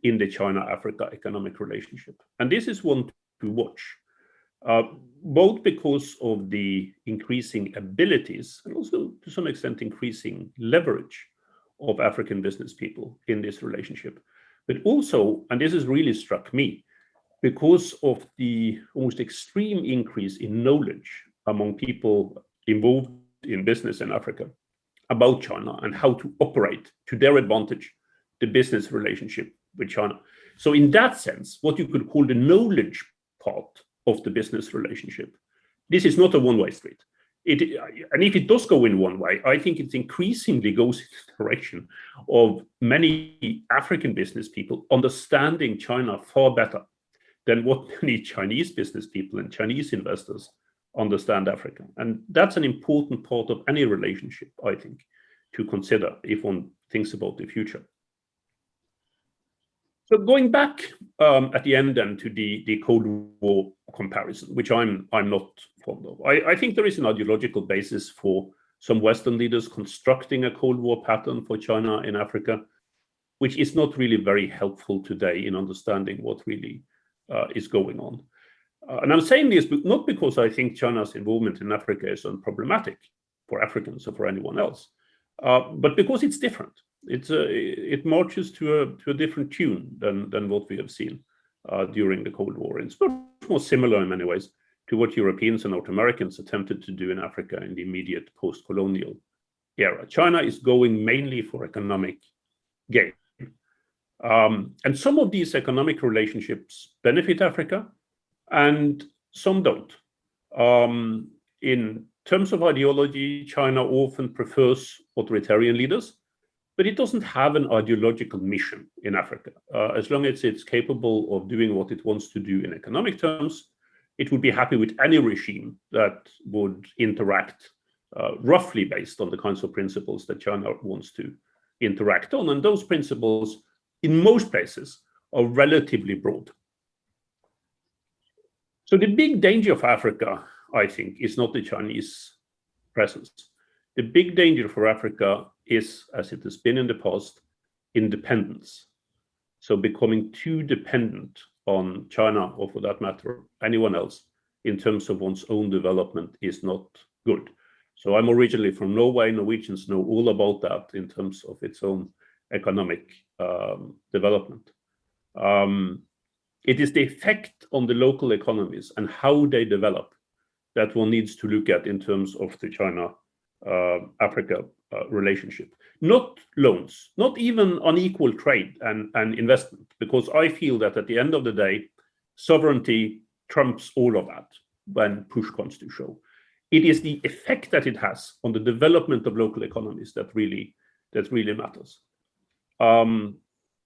in the China-Africa economic relationship. And this is one to watch, both because of the increasing abilities and also to some extent increasing leverage of African business people in this relationship, but also, and this has really struck me, because of the almost extreme increase in knowledge among people involved in business in Africa about China and how to operate to their advantage the business relationship with China. So in that sense, what you could call the knowledge part of the business relationship, this is not a one-way street. And if it does go in one way, I think it increasingly goes in the direction of many African business people understanding China far better than what many Chinese business people and Chinese investors understand Africa. And that's an important part of any relationship, I think, to consider if one thinks about the future. So going back at the end then to the Cold War comparison, which I'm not fond of, I think there is an ideological basis for some Western leaders constructing a Cold War pattern for China in Africa. which is not really very helpful today in understanding what really is going on. And I'm saying this not because I think China's involvement in Africa is unproblematic for Africans or for anyone else, but because it's different. It marches to a different tune than what we have seen during the Cold War. It's much more similar in many ways to what Europeans and North Americans attempted to do in Africa in the immediate post-colonial era. China is going mainly for economic gain. And some of these economic relationships benefit Africa and some don't. In terms of ideology, China often prefers authoritarian leaders, but it doesn't have an ideological mission in Africa. As long as it's capable of doing what it wants to do in economic terms, it would be happy with any regime that would interact roughly based on the kinds of principles that China wants to interact on. And those principles, in most places, are relatively broad. So the big danger for Africa, I think, is not the Chinese presence. The big danger for Africa is, as it has been in the past, independence. So becoming too dependent on China, or for that matter, anyone else, in terms of one's own development is not good. So I'm originally from Norway. Norwegians know all about that in terms of its own economic development. It is the effect on the local economies and how they develop that one needs to look at in terms of the China-Africa relationship. Not loans, not even unequal trade and investment, because I feel that at the end of the day, sovereignty trumps all of that when push comes to shove. It is the effect that it has on the development of local economies that really matters.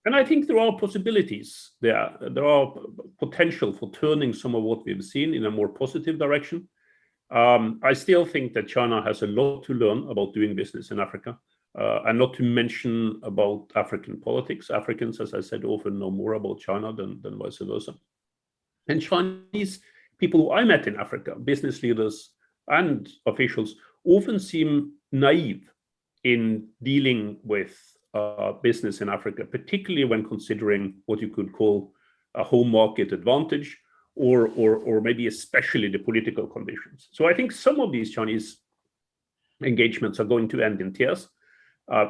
And I think there are possibilities there. There are potential for turning some of what we've seen in a more positive direction. I still think that China has a lot to learn about doing business in Africa, and not to mention about African politics. Africans, as I said, often know more about China than vice versa. And Chinese people who I met in Africa, business leaders and officials, often seem naive in dealing with business in Africa, particularly when considering what you could call a home market advantage, or maybe especially the political conditions. So I think some of these Chinese engagements are going to end in tears,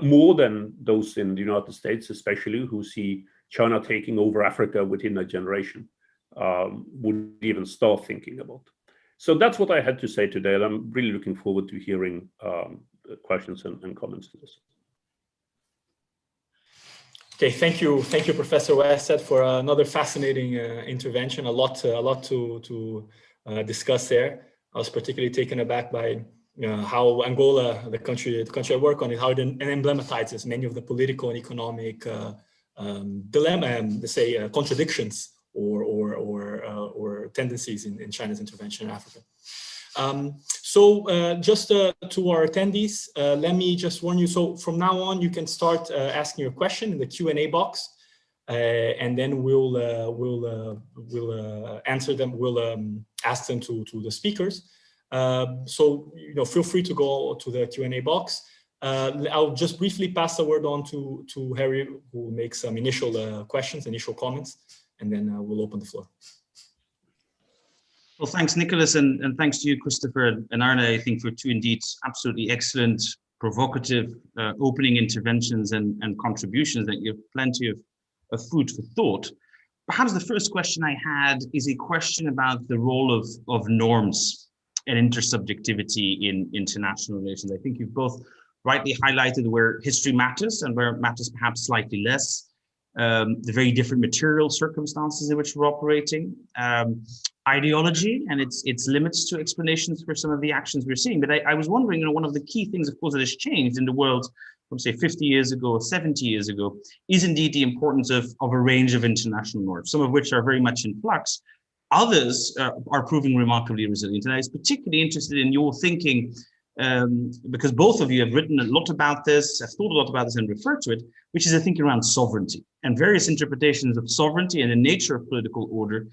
more than those in the United States, especially, who see China taking over Africa within a generation, would even start thinking about. So that's what I had to say today, and I'm really looking forward to hearing questions and comments to this. Okay, thank you, Professor Westad, for another fascinating intervention. A lot to discuss there. I was particularly taken aback by how Angola, the country I work on, how it emblematizes many of the political and economic dilemma, let's say, contradictions or tendencies in China's intervention in Africa. Just to our attendees, let me just warn you. So from now on, you can start asking your question in the Q&A box, and then we'll answer them. We'll ask them to the speakers. So feel free to go to the Q&A box. I'll just briefly pass the word on to Harry, who will make some initial questions, initial comments, and then we'll open the floor. Well, thanks, Nicolas, and thanks to you, Christopher and Arne, I think, for two indeed absolutely excellent, provocative opening interventions and contributions that give plenty of food for thought. Perhaps the first question I had is a question about the role of norms and intersubjectivity in international relations. I think you've both rightly highlighted where history matters and where it matters perhaps slightly less. The very different material circumstances in which we're operating, ideology and its limits to explanations for some of the actions we're seeing. But I was wondering, one of the key things, of course, that has changed in the world from, say, 50 years ago or 70 years ago, is indeed the importance of a range of international norms, some of which are very much in flux. Others are proving remarkably resilient. And I was particularly interested in your thinking, because both of you have written a lot about this, have thought a lot about this and referred to it, which is a thinking around sovereignty and various interpretations of sovereignty and the nature of political order,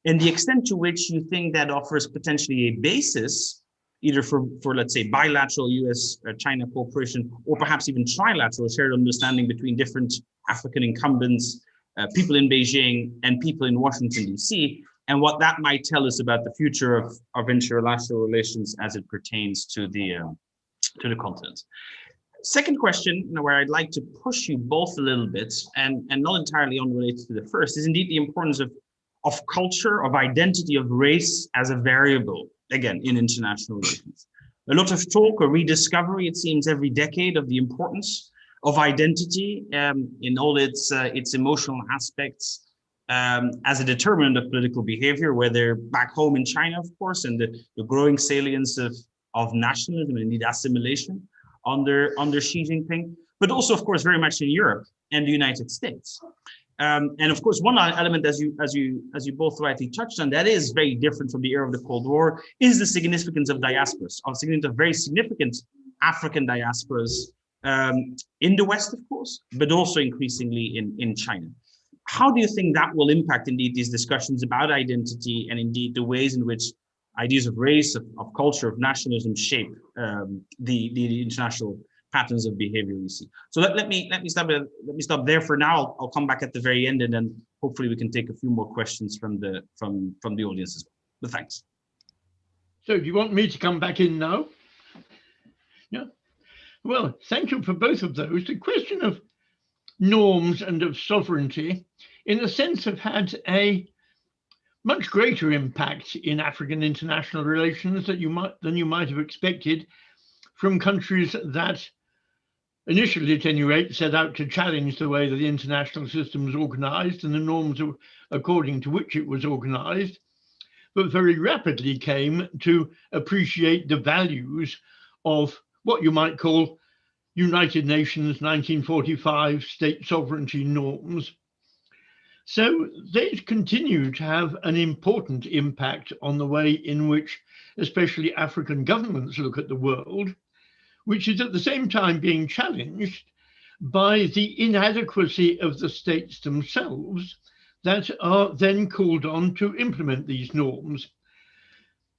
and the extent to which you think that offers potentially a basis either for let's say bilateral US-China cooperation, or perhaps even trilateral shared understanding between different African incumbents, people in Beijing and people in Washington, D.C., and what that might tell us about the future of interlateral relations as it pertains to the continent. Second question, where I'd like to push you both a little bit, and not entirely unrelated to the first, is indeed the importance of culture, of identity, of race as a variable, again, in international relations. A lot of talk or rediscovery, it seems, every decade of the importance of identity in all its emotional aspects as a determinant of political behavior, whether back home in China, of course, and the growing salience of nationalism and indeed assimilation under Xi Jinping, but also, of course, very much in Europe and the United States. And of course, one element, as you both rightly touched on, that is very different from the era of the Cold War, is the significance of diasporas, of very significant African diasporas in the West, of course, but also increasingly in China. How do you think that will impact indeed these discussions about identity and indeed the ways in which ideas of race, of culture, of nationalism shape the international patterns of behavior we see? So let me stop there for now. I'll come back at the very end, and then hopefully we can take a few more questions from the audience as well. But thanks. So do you want me to come back in now? Yeah. Well, thank you for both of those. The question of norms and of sovereignty, in a sense, have had a much greater impact in African international relations than you might have expected from countries that initially, at any rate, set out to challenge the way that the international system was organized and the norms according to which it was organized, but very rapidly came to appreciate the values of what you might call United Nations 1945 state sovereignty norms. So they continue to have an important impact on the way in which especially African governments look at the world, which is at the same time being challenged by the inadequacy of the states themselves that are then called on to implement these norms.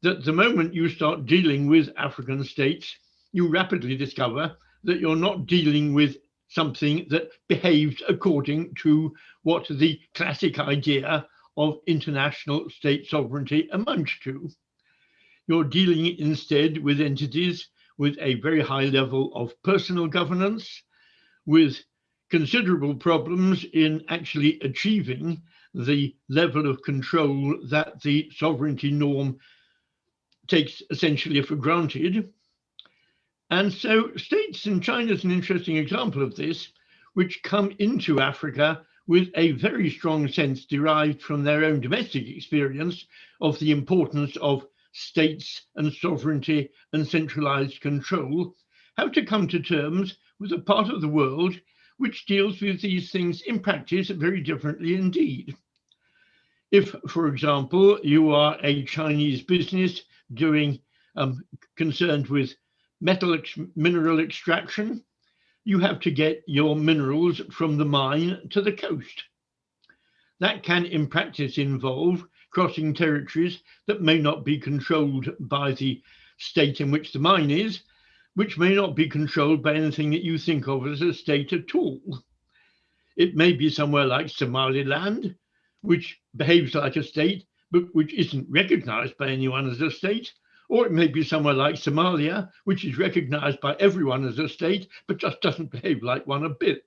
That the moment you start dealing with African states, you rapidly discover that you're not dealing with something that behaves according to what the classic idea of international state sovereignty amounts to. You're dealing instead with entities with a very high level of personal governance, with considerable problems in actually achieving the level of control that the sovereignty norm takes essentially for granted. And so states, and China is an interesting example of this, which come into Africa with a very strong sense derived from their own domestic experience of the importance of states and sovereignty and centralized control, have to come to terms with a part of the world which deals with these things in practice very differently indeed. If, for example, you are a Chinese business doing concerned with mineral extraction, you have to get your minerals from the mine to the coast. That can, in practice, involve crossing territories that may not be controlled by the state in which the mine is, which may not be controlled by anything that you think of as a state at all. It may be somewhere like Somaliland, which behaves like a state, but which isn't recognized by anyone as a state. Or it may be somewhere like Somalia, which is recognized by everyone as a state, but just doesn't behave like one a bit.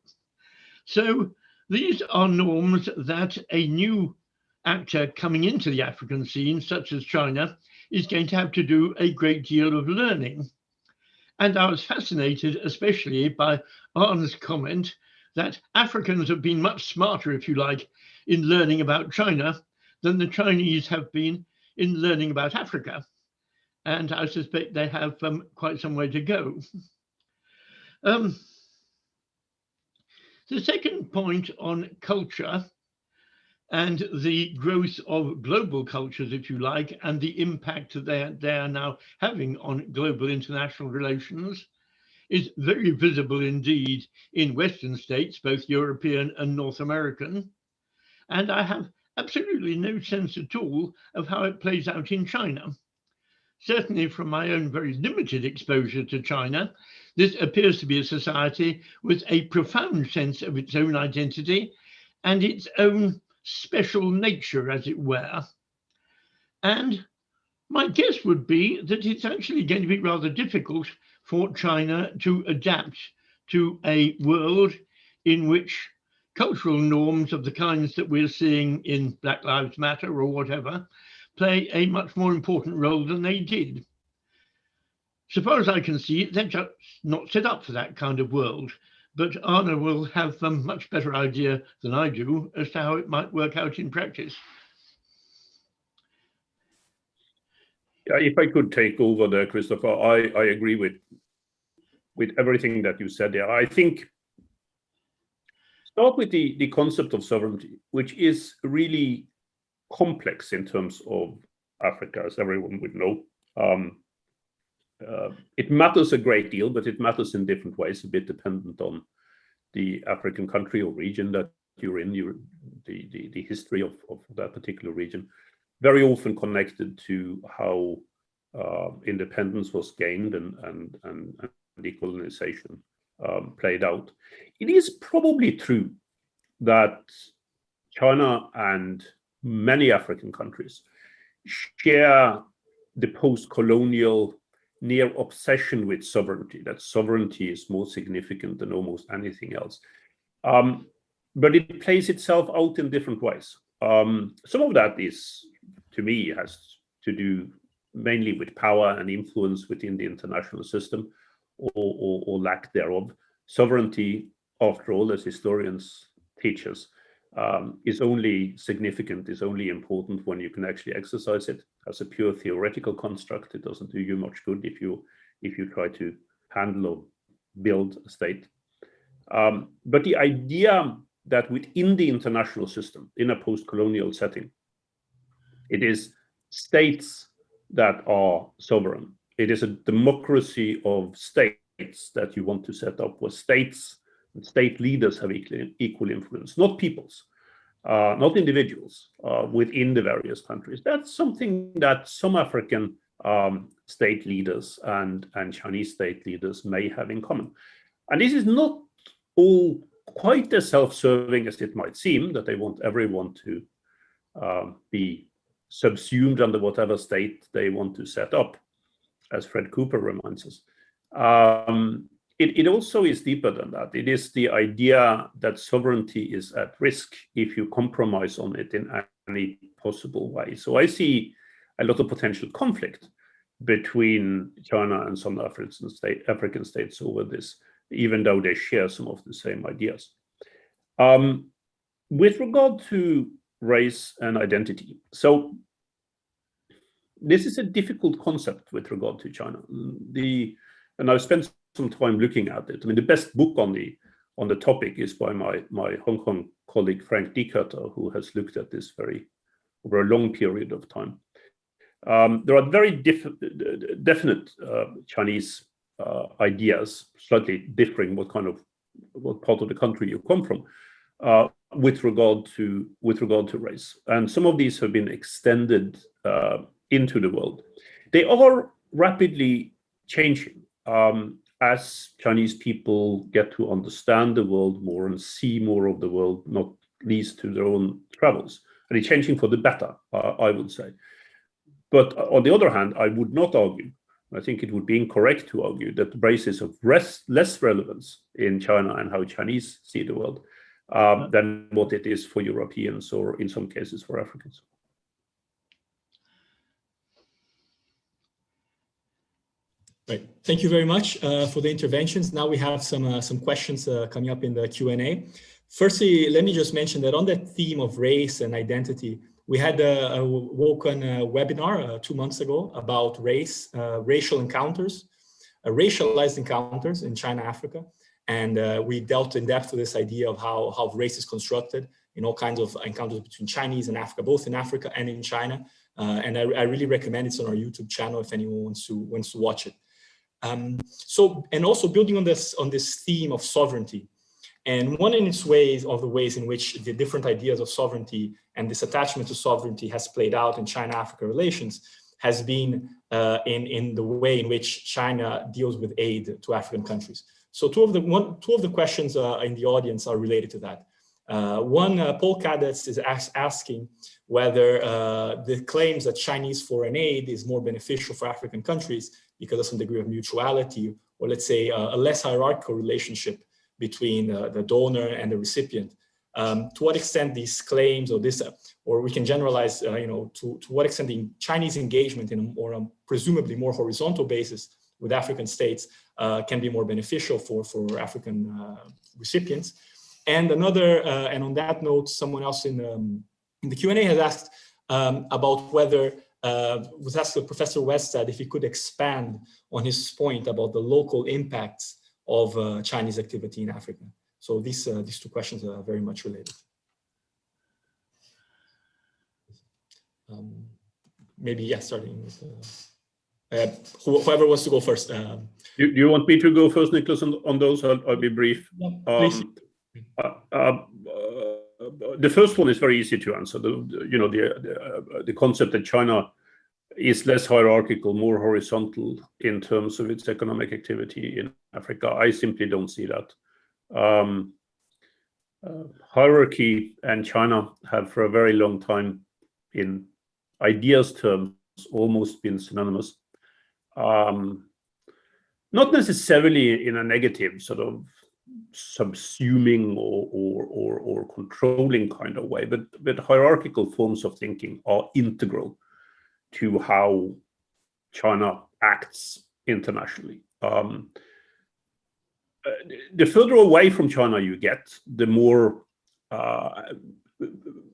So these are norms that a new actor coming into the African scene, such as China, is going to have to do a great deal of learning. And I was fascinated, especially by Arne's comment that Africans have been much smarter, if you like, in learning about China than the Chinese have been in learning about Africa. And I suspect they have quite some way to go. The second point on culture and the growth of global cultures, if you like, and the impact that they are now having on global international relations is very visible indeed in Western states, both European and North American. And I have absolutely no sense at all of how it plays out in China. certainly from my own very limited exposure to China, this appears to be a society with a profound sense of its own identity and its own special nature, as it were. And my guess would be that it's actually going to be rather difficult for China to adapt to a world in which cultural norms of the kinds that we're seeing in Black Lives Matter or whatever play a much more important role than they did. So far as I can see, they're just not set up for that kind of world. But Arne will have a much better idea than I do as to how it might work out in practice. Yeah, if I could take over there, Christopher, I agree with everything that you said there. I think start with the concept of sovereignty, which is really complex in terms of Africa, as everyone would know. It matters a great deal, but it matters in different ways, a bit dependent on the African country or region that you're in, the history of that particular region. Very often connected to how independence was gained and decolonization played out. It is probably true that China and many African countries share the post-colonial near obsession with sovereignty, that sovereignty is more significant than almost anything else. But it plays itself out in different ways. Some of that is, to me, has to do mainly with power and influence within the international system or lack thereof. Sovereignty, after all, as historians teach us, is only significant, is only important when you can actually exercise it. As a pure theoretical construct, it doesn't do you much good if you try to handle or build a state. But the idea that within the international system, in a post-colonial setting, it is states that are sovereign. It is a democracy of states that you want to set up, where states and state leaders have equal influence, not peoples, not individuals within the various countries. That's something that some African state leaders and Chinese state leaders may have in common. And this is not all quite as self-serving as it might seem, that they want everyone to be subsumed under whatever state they want to set up, as Fred Cooper reminds us. It also is deeper than that. It is the idea that sovereignty is at risk if you compromise on it in any possible way. So I see a lot of potential conflict between China and some African states over this, even though they share some of the same ideas. With regard to race and identity, so this is a difficult concept with regard to China. And I've spent some time looking at it. I mean, the best book on the topic is by my Hong Kong colleague Frank Diekert, who has looked at this over a long period of time. There are very definite Chinese ideas, slightly differing what part of the country you come from, with regard to race, and some of these have been extended into the world. They are rapidly changing as Chinese people get to understand the world more and see more of the world, not least to their own travels. And it's changing for the better, I would say. But on the other hand, I would not argue, I think it would be incorrect to argue, that race is of less relevance in China and how Chinese see the world than what it is for Europeans or in some cases for Africans. Right. Thank you very much for the interventions. Now we have some questions coming up in the Q&A. Firstly, let me just mention that on that theme of race and identity, we had a OUCAN webinar 2 months ago about race, racial encounters, racialized encounters in China, Africa. And we dealt in depth with this idea of how race is constructed in all kinds of encounters between Chinese and Africa, both in Africa and in China. And I really recommend it's on our YouTube channel if anyone wants to watch it. And also building on this theme of sovereignty, and one in its ways of the ways in which the different ideas of sovereignty and this attachment to sovereignty has played out in China-Africa relations has been in the way in which China deals with aid to African countries. So two of the questions in the audience are related to that. One, Paul Cadets is asking whether the claims that Chinese foreign aid is more beneficial for African countries because of some degree of mutuality, or let's say a less hierarchical relationship between the donor and the recipient. To what extent these claims, or we can generalize, to what extent the Chinese engagement in a more presumably more horizontal basis with African states can be more beneficial for African recipients. And and on that note, someone else in the Q&A has asked about whether, was asked Professor Westad if he could expand on his point about the local impacts of Chinese activity in Africa. So these two questions are very much related. Maybe, yeah, starting with whoever wants to go first. Do you want me to go first, Nicolas, on those? I'll be brief. Please. The first one is very easy to answer. The concept that China is less hierarchical, more horizontal in terms of its economic activity in Africa. I simply don't see that. Hierarchy and China have for a very long time, in ideas terms, almost been synonymous. Not necessarily in a negative sort of subsuming or controlling kind of way, but hierarchical forms of thinking are integral to how China acts internationally. The further away from China you get, the more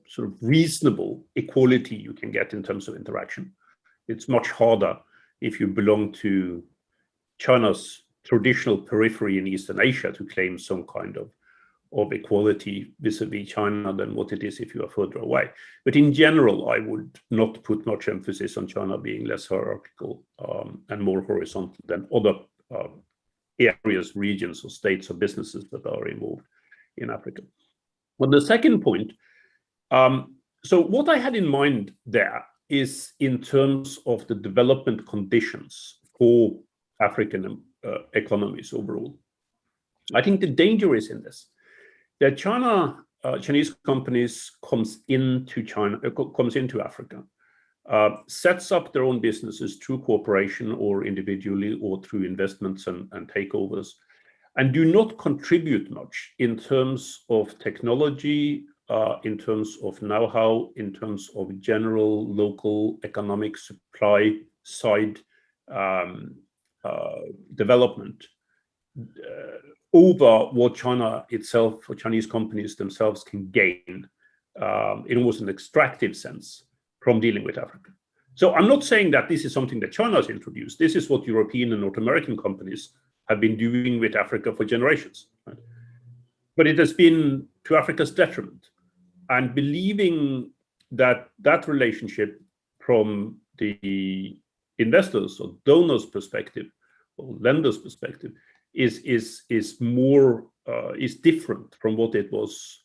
sort of reasonable equality you can get in terms of interaction. It's much harder if you belong to China's traditional periphery in Eastern Asia to claim some kind of equality vis-a-vis China than what it is if you are further away. But in general, I would not put much emphasis on China being less hierarchical and more horizontal than other areas, regions, or states or businesses that are involved in Africa. But the second point, so what I had in mind there is in terms of the development conditions for African economies overall. I think the danger is in this, that Chinese companies comes into Africa, sets up their own businesses through cooperation or individually or through investments and takeovers, and do not contribute much in terms of technology, in terms of know-how, in terms of general local economic supply side development over what China itself or Chinese companies themselves can gain in almost an extractive sense from dealing with Africa. So I'm not saying that this is something that China has introduced. This is what European and North American companies have been doing with Africa for generations. Right? But it has been to Africa's detriment. And believing that that relationship from the investors or donors' perspective or lenders' perspective is different from what it was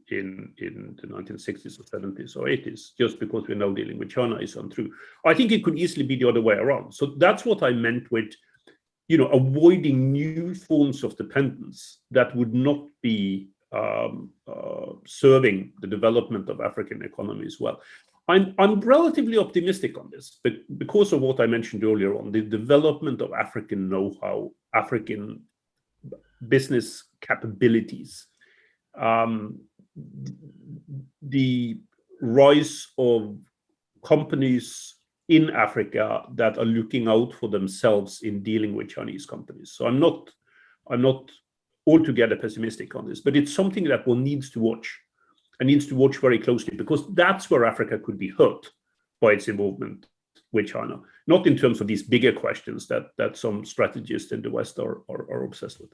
in the 1960s or 70s or 80s. Just because we're now dealing with China is untrue. I think it could easily be the other way around. So that's what I meant with, avoiding new forms of dependence that would not be serving the development of African economies well. I'm relatively optimistic on this, but because of what I mentioned earlier on, the development of African know-how, African business capabilities, the rise of companies in Africa that are looking out for themselves in dealing with Chinese companies. So I'm not altogether pessimistic on this, but it's something that one needs to watch. And needs to watch very closely, because that's where Africa could be hurt by its involvement with China, not in terms of these bigger questions that some strategists in the West are obsessed with.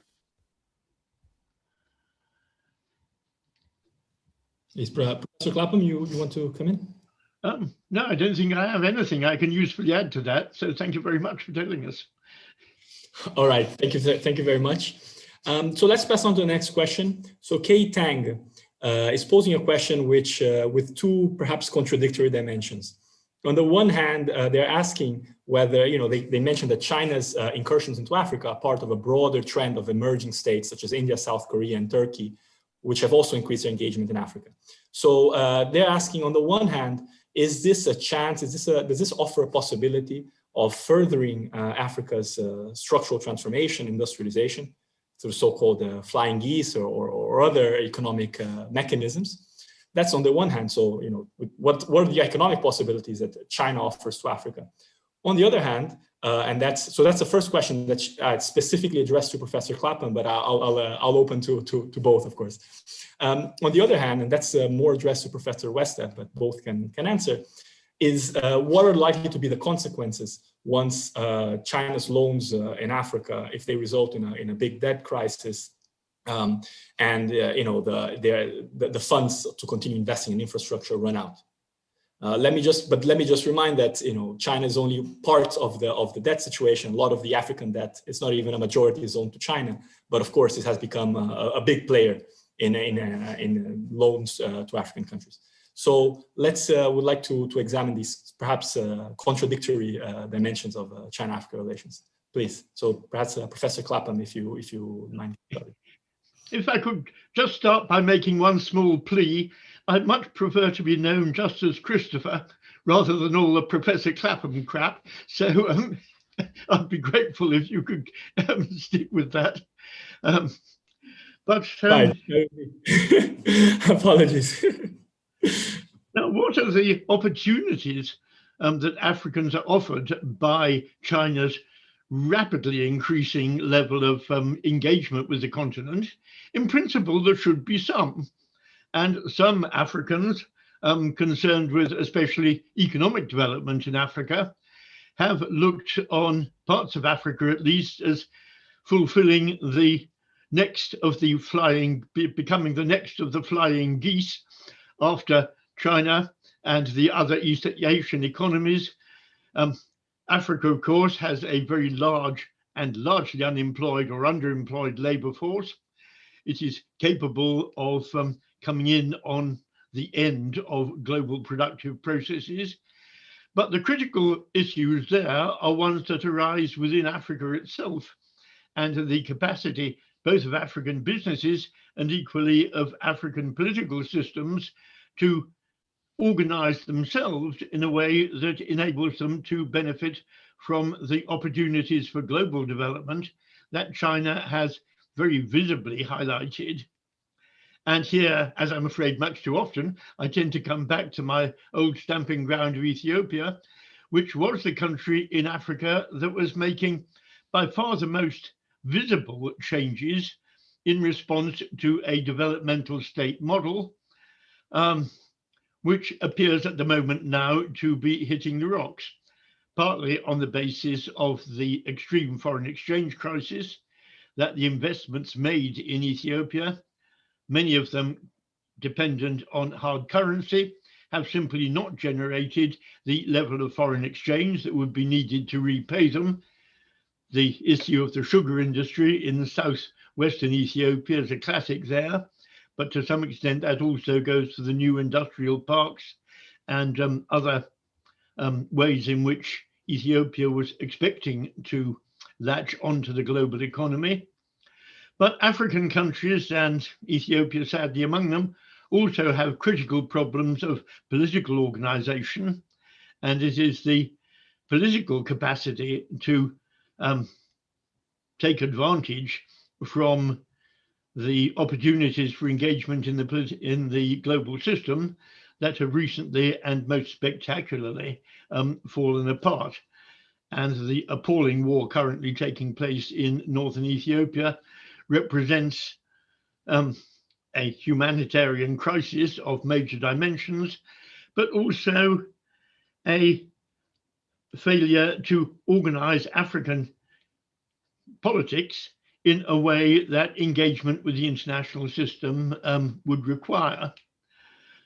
Is Professor Clapham, you want to come in? No, I don't think I have anything I can usefully add to that. So thank you very much for telling us. All right, thank you very much. So let's pass on to the next question. So Kei Tang is posing a question which with two perhaps contradictory dimensions. On the one hand, they're asking whether, they mentioned that China's incursions into Africa are part of a broader trend of emerging states such as India, South Korea, and Turkey, which have also increased their engagement in Africa. So they're asking, on the one hand, is this a chance? Does this offer a possibility of furthering Africa's structural transformation, industrialization, through so-called flying geese or other economic mechanisms? That's on the one hand. So, what are the economic possibilities that China offers to Africa? On the other hand, and that's the first question that I specifically addressed to Professor Clapham, but I'll open to both, of course. On the other hand, and that's more addressed to Professor Westad, but both can answer, is what are likely to be the consequences once China's loans in Africa, if they result in a big debt crisis, and the funds to continue investing in infrastructure run out. Let me just remind that China is only part of the debt situation. A lot of the African debt, it's not even a majority, is owned to China, but of course it has become a big player in loans to African countries. So would like to examine these perhaps contradictory dimensions of China-Africa relations, please. So perhaps Professor Clapham, if you mind. If I could just start by making one small plea, I'd much prefer to be known just as Christopher rather than all the Professor Clapham crap. So I'd be grateful if you could stick with that. Apologies. Now, what are the opportunities that Africans are offered by China's rapidly increasing level of engagement with the continent? In principle, there should be some. And some Africans concerned with especially economic development in Africa have looked on parts of Africa at least as fulfilling the next of the becoming the next of the flying geese after China and the other East Asian economies. Africa, of course, has a very large and largely unemployed or underemployed labor force. It is capable of coming in on the end of global productive processes. But the critical issues there are ones that arise within Africa itself, and the capacity both of African businesses and equally of African political systems to organize themselves in a way that enables them to benefit from the opportunities for global development that China has very visibly highlighted. And here, as I'm afraid much too often, I tend to come back to my old stamping ground of Ethiopia, which was the country in Africa that was making by far the most visible changes in response to a developmental state model, which appears at the moment now to be hitting the rocks, partly on the basis of the extreme foreign exchange crisis, that the investments made in Ethiopia, many of them dependent on hard currency, have simply not generated the level of foreign exchange that would be needed to repay them. The issue of the sugar industry in southwestern Ethiopia is a classic there, but to some extent that also goes to the new industrial parks and other ways in which Ethiopia was expecting to latch onto the global economy. But African countries, and Ethiopia sadly among them, also have critical problems of political organization, and it is the political capacity to take advantage from the opportunities for engagement in the global system that have recently and most spectacularly fallen apart. And the appalling war currently taking place in northern Ethiopia represents a humanitarian crisis of major dimensions, but also a failure to organize African politics in a way that engagement with the international system would require.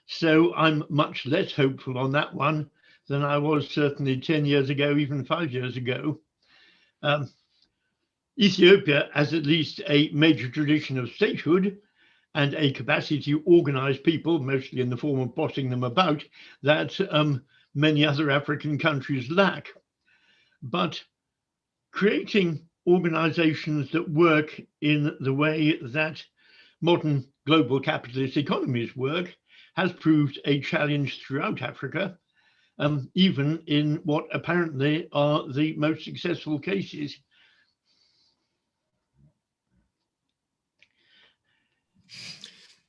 So I'm much less hopeful on that one than I was certainly 10 years ago, even 5 years ago. Ethiopia has at least a major tradition of statehood and a capacity to organize people, mostly in the form of bossing them about, that many other African countries lack. but creating organizations that work in the way that modern global capitalist economies work has proved a challenge throughout Africa, even in what apparently are the most successful cases.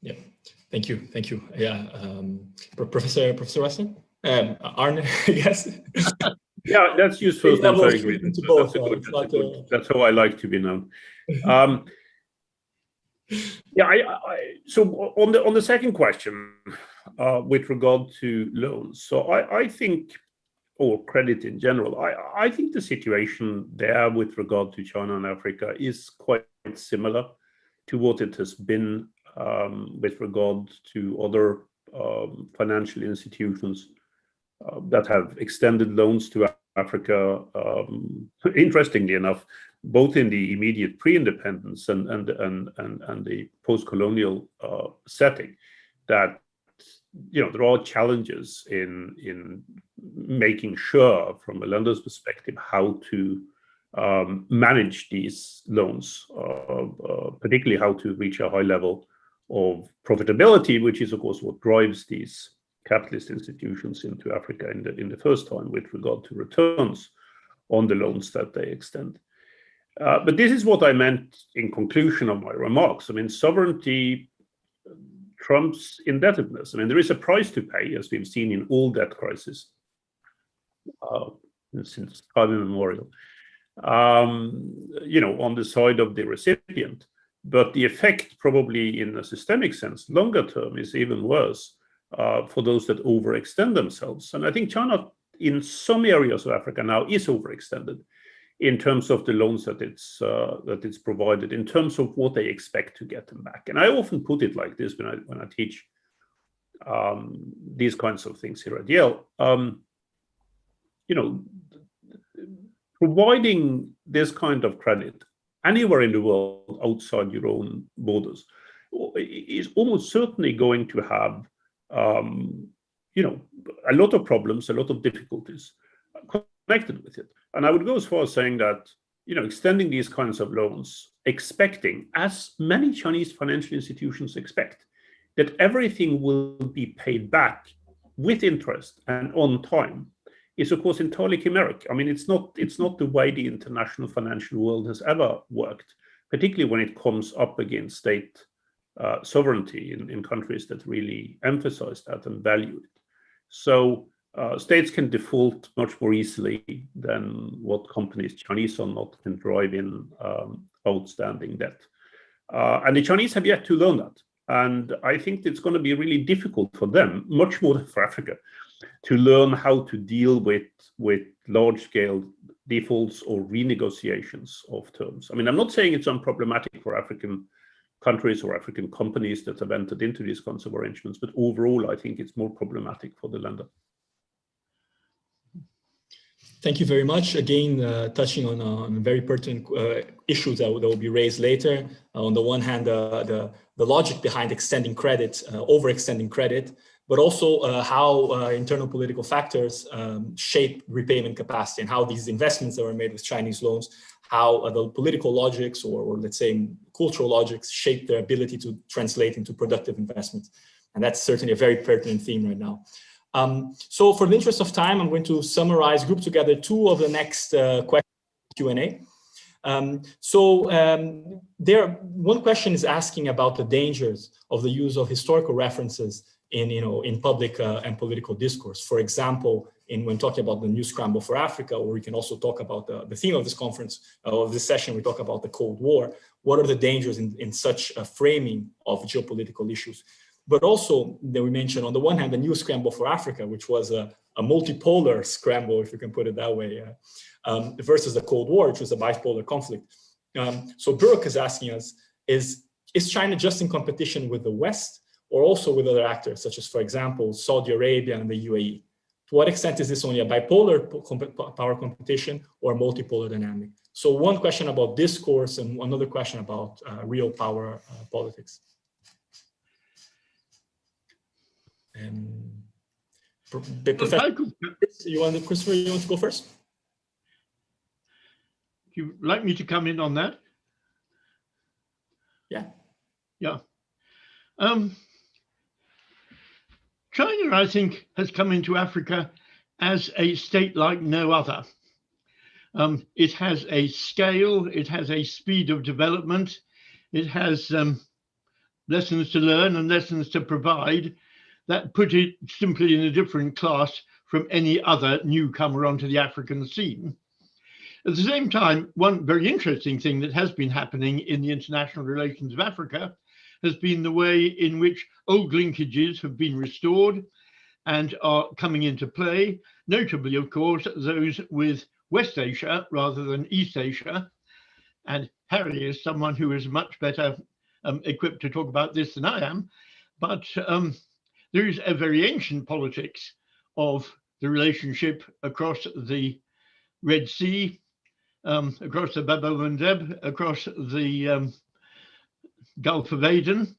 Yeah, thank you. Yeah, Professor Westad? Arne, yes. Yeah, that's useful. That's very great. That's how I like to be known. Yeah, so on the second question, with regard to loans, so I think, or credit in general, I think the situation there with regard to China and Africa is quite similar to what it has been with regard to other financial institutions that have extended loans to Africa. Interestingly enough, both in the immediate pre-independence and the post-colonial setting, that there are challenges in making sure, from a lender's perspective, how to manage these loans, particularly how to reach a high level of profitability, which is of course what drives these capitalist institutions into Africa in the first time with regard to returns on the loans that they extend. But this is what I meant in conclusion of my remarks. I mean, sovereignty trumps indebtedness. I mean, there is a price to pay, as we've seen in all debt crises since time immemorial, on the side of the recipient. But the effect, probably in a systemic sense, longer term, is even worse for those that overextend themselves. And I think China, in some areas of Africa now, is overextended in terms of the loans that it's provided, in terms of what they expect to get them back. And I often put it like this when I teach these kinds of things here at Yale. Providing this kind of credit anywhere in the world outside your own borders is almost certainly going to have a lot of problems, a lot of difficulties connected with it. And I would go as far as saying that, extending these kinds of loans, expecting, as many Chinese financial institutions expect, that everything will be paid back with interest and on time, is of course entirely chimeric. I mean, it's not the way the international financial world has ever worked, particularly when it comes up against state sovereignty in countries that really emphasize that and value it. So states can default much more easily than what companies, Chinese or not, can drive in outstanding debt. And the Chinese have yet to learn that. And I think it's going to be really difficult for them, much more than for Africa, to learn how to deal with large-scale defaults or renegotiations of terms. I mean, I'm not saying it's unproblematic for African countries or African companies that have entered into these kinds of arrangements, but overall, I think it's more problematic for the lender. Thank you very much. Again, touching on very pertinent issues that will be raised later. On the one hand, the logic behind extending credit, overextending credit, but also how internal political factors shape repayment capacity, and how these investments that were made with Chinese loans, how the political logics or let's say cultural logics shape their ability to translate into productive investments. And that's certainly a very pertinent theme right now. So for the interest of time, I'm going to summarize, group together two of the next questions Q&A. One question is asking about the dangers of the use of historical references in public and political discourse. For example, when talking about the new scramble for Africa, or we can also talk about the theme of this conference, of this session, we talk about the Cold War. What are the dangers in such a framing of geopolitical issues? But also, that we mentioned, on the one hand, the new scramble for Africa, which was a multipolar scramble, if you can put it that way, versus the Cold War, which was a bipolar conflict. So Burke is asking us, is China just in competition with the West, or also with other actors, such as, for example, Saudi Arabia and the UAE? To what extent is this only a bipolar power competition or a multipolar dynamic? So one question about discourse and another question about real power politics. Professor, Christopher, you want to go first? you like me to come in on that? Yeah. Yeah. China, I think, has come into Africa as a state like no other. It has a scale, it has a speed of development, it has lessons to learn and lessons to provide that put it simply in a different class from any other newcomer onto the African scene. At the same time, one very interesting thing that has been happening in the international relations of Africa has been the way in which old linkages have been restored and are coming into play, notably, of course, those with West Asia rather than East Asia. And Harry is someone who is much better equipped to talk about this than I am. But there is a very ancient politics of the relationship across the Red Sea, across the Bab el-Mandeb, across the Gulf of Aden,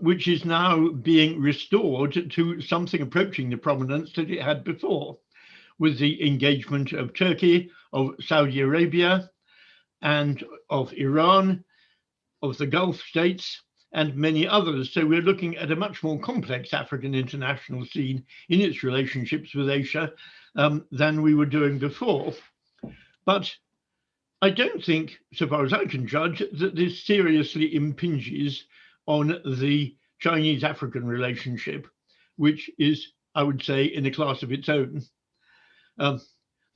which is now being restored to something approaching the prominence that it had before, with the engagement of Turkey, of Saudi Arabia, and of Iran, of the Gulf states, and many others. So we're looking at a much more complex African international scene in its relationships with Asia than we were doing before. But I don't think, so far as I can judge, that this seriously impinges on the Chinese-African relationship, which is, I would say, in a class of its own. The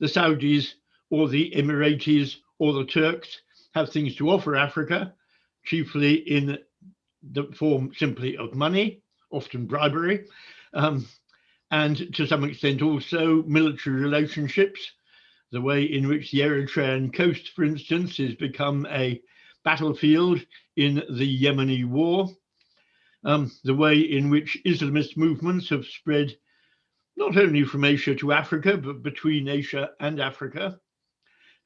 Saudis or the Emiratis or the Turks have things to offer Africa, chiefly in the form simply of money, often bribery, and to some extent also military relationships. The way in which the Eritrean coast, for instance, has become a battlefield in the Yemeni war. The way in which Islamist movements have spread not only from Asia to Africa, but between Asia and Africa,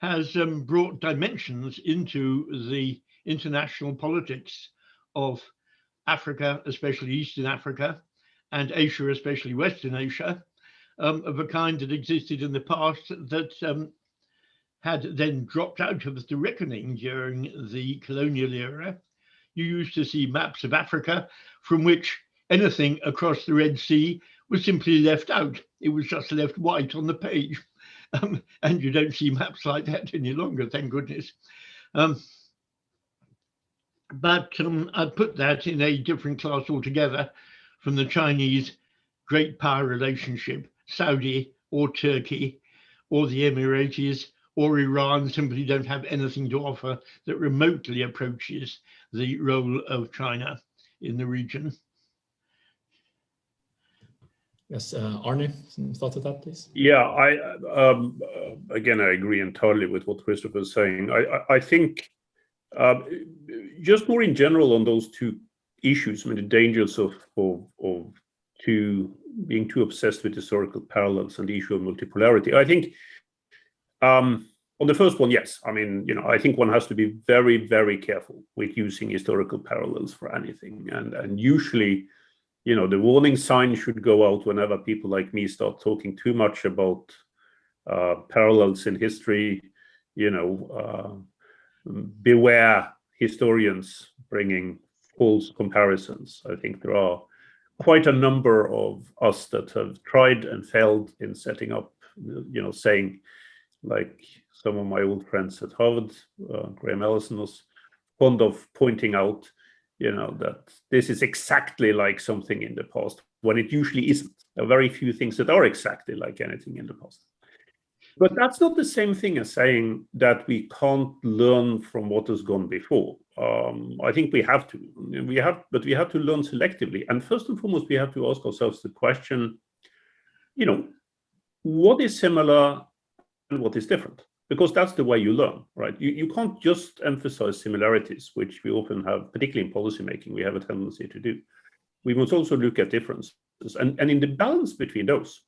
has brought dimensions into the international politics of Africa, especially Eastern Africa, and Asia, especially Western Asia, of a kind that existed in the past that had then dropped out of the reckoning during the colonial era. You used to see maps of Africa from which anything across the Red Sea was simply left out. It was just left white on the page. And you don't see maps like that any longer, thank goodness. But I put that in a different class altogether from the Chinese great power relationship. Saudi or Turkey or the Emiratis or Iran simply don't have anything to offer that remotely approaches the role of China in the region. Yes, Arne, some thoughts of that, please? Yeah, again, I agree entirely with what Christopher is saying. I think just more in general on those two issues, I mean, the dangers of being too obsessed with historical parallels and the issue of multipolarity. I think on the first one, yes. I mean, I think one has to be very, very careful with using historical parallels for anything. And usually, the warning sign should go out whenever people like me start talking too much about parallels in history. Beware historians bringing false comparisons. I think there are quite a number of us that have tried and failed in setting up, saying, like some of my old friends at Harvard, Graham Allison was fond of pointing out, that this is exactly like something in the past, when it usually isn't. There are very few things that are exactly like anything in the past. But that's not the same thing as saying that we can't learn from what has gone before. I think we have to. But we have to learn selectively. And first and foremost, we have to ask ourselves the question, what is similar and what is different? Because that's the way you learn, right? You can't just emphasize similarities, which we often have, particularly in policymaking, we have a tendency to do. We must also look at differences. And in the balance between those,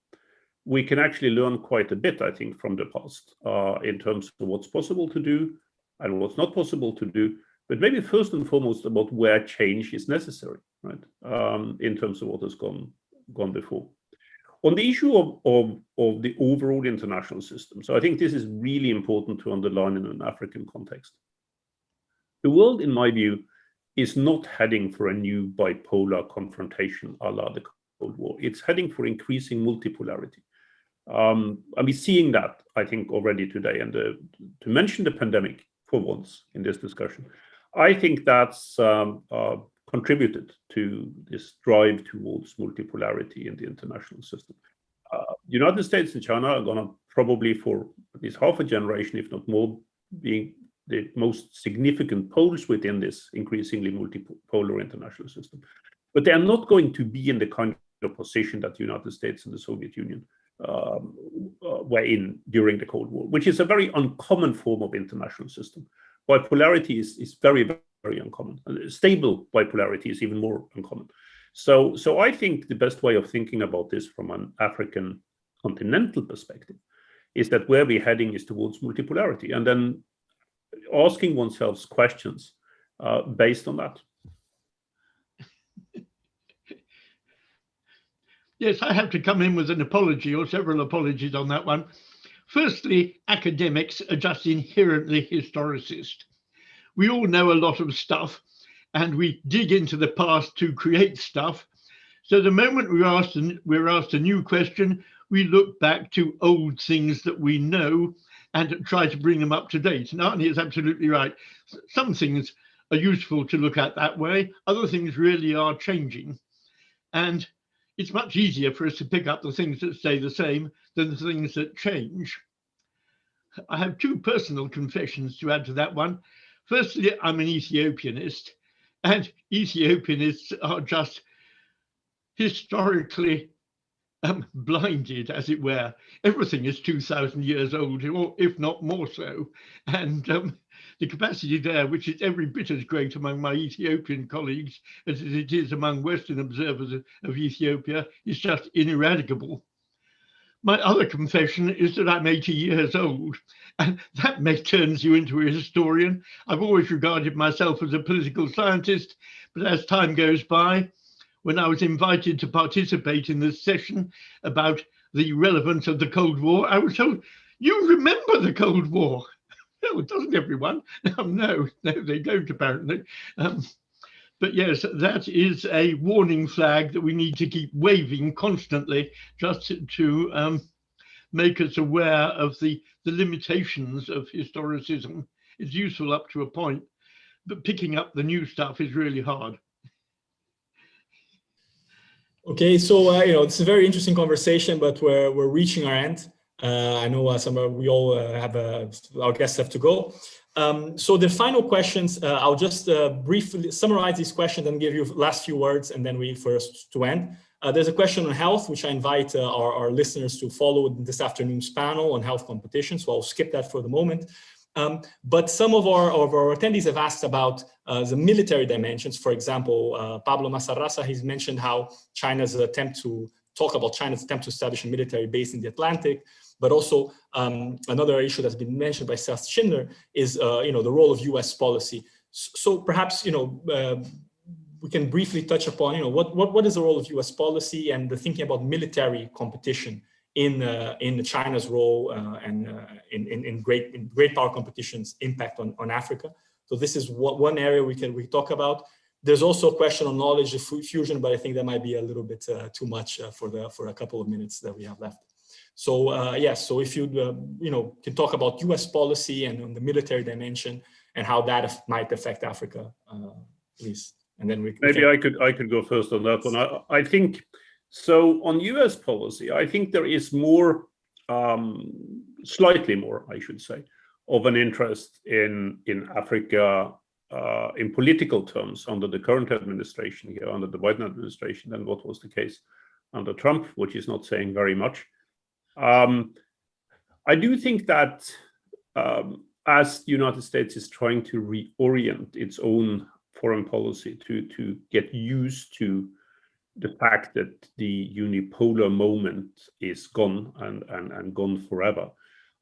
we can actually learn quite a bit, I think, from the past in terms of what's possible to do and what's not possible to do, but maybe first and foremost about where change is necessary, right? In terms of what has gone before. On the issue of the overall international system, so I think this is really important to underline in an African context. The world, in my view, is not heading for a new bipolar confrontation a la the Cold War. It's heading for increasing multipolarity. And we're seeing that, I think, already today. And to mention the pandemic for once in this discussion, I think that's contributed to this drive towards multipolarity in the international system. United States and China are going to probably for at least half a generation, if not more, being the most significant poles within this increasingly multipolar international system. But they are not going to be in the kind of position that the United States and the Soviet Union were in during the Cold War, which is a very uncommon form of international system. Bipolarity is very, very uncommon. Stable bipolarity is even more uncommon. So I think the best way of thinking about this from an African continental perspective is that where we're heading is towards multipolarity, and then asking oneself questions based on that. Yes, I have to come in with an apology or several apologies on that one. Firstly, academics are just inherently historicist. We all know a lot of stuff and we dig into the past to create stuff. So the moment we're asked a new question, we look back to old things that we know and try to bring them up to date. And Arne is absolutely right. Some things are useful to look at that way. Other things really are changing. And it's much easier for us to pick up the things that stay the same than the things that change. I have two personal confessions to add to that one. Firstly, I'm an Ethiopianist, and Ethiopianists are just historically blinded, as it were. Everything is 2,000 years old, or if not more so. And the capacity there, which is every bit as great among my Ethiopian colleagues as it is among Western observers of Ethiopia, is just ineradicable. My other confession is that I'm 80 years old, and that turns you into a historian. I've always regarded myself as a political scientist, but as time goes by, when I was invited to participate in this session about the relevance of the Cold War, I was told, you remember the Cold War. No, doesn't everyone? No, they don't apparently. But yes, that is a warning flag that we need to keep waving constantly just to make us aware of the limitations of historicism. It's useful up to a point, but picking up the new stuff is really hard. Okay, so it's a very interesting conversation, but we're reaching our end. I know we all have our guests have to go. So the final questions, I'll just briefly summarize these questions and give you last few words, and then we first to end. There's a question on health, which I invite our listeners to follow this afternoon's panel on health competition. So I'll skip that for the moment. But some of our attendees have asked about the military dimensions. For example, Pablo Masarrasa, he's mentioned how China's attempt to establish a military base in the Atlantic. But also another issue that's been mentioned by Seth Schindler is the role of U.S. policy. So perhaps we can briefly touch upon what is the role of U.S. policy and the thinking about military competition in China's role and in great power competition's impact on Africa. So this is one area we talk about. There's also a question on knowledge diffusion, but I think that might be a little bit too much for a couple of minutes that we have left. So yes, so if you can talk about U.S. policy and on the military dimension and how that might affect Africa, please. And then I could go first on that one. I think so. On U.S. policy, I think there is more, slightly more, I should say, of an interest in Africa in political terms under the current administration here, under the Biden administration, than what was the case under Trump, which is not saying very much. I do think that as the United States is trying to reorient its own foreign policy to get used to the fact that the unipolar moment is gone and gone forever,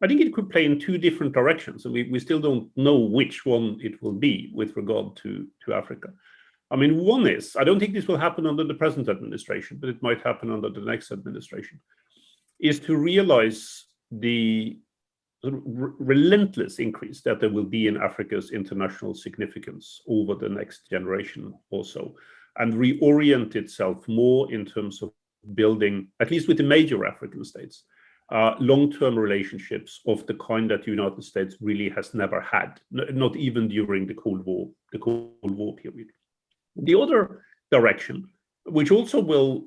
I think it could play in two different directions. And we still don't know which one it will be with regard to Africa. I mean, one is, I don't think this will happen under the present administration, but it might happen under the next administration, is to realize the relentless increase that there will be in Africa's international significance over the next generation or so, and reorient itself more in terms of building, at least with the major African states, long-term relationships of the kind that the United States really has never had, not even during the Cold War period. The other direction, which also will,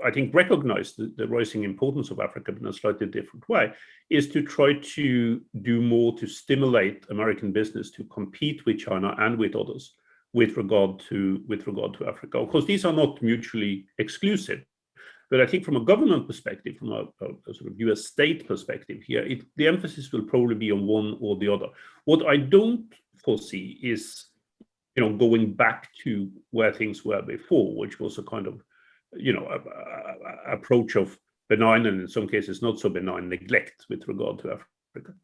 I think, recognize the rising importance of Africa in a slightly different way, is to try to do more to stimulate American business to compete with China and with others with regard to Africa. Of course, these are not mutually exclusive, but I think from a government perspective, from a sort of US state perspective here, the emphasis will probably be on one or the other. What I don't foresee is, going back to where things were before, which was a kind of, approach of benign and in some cases not so benign neglect with regard to Africa.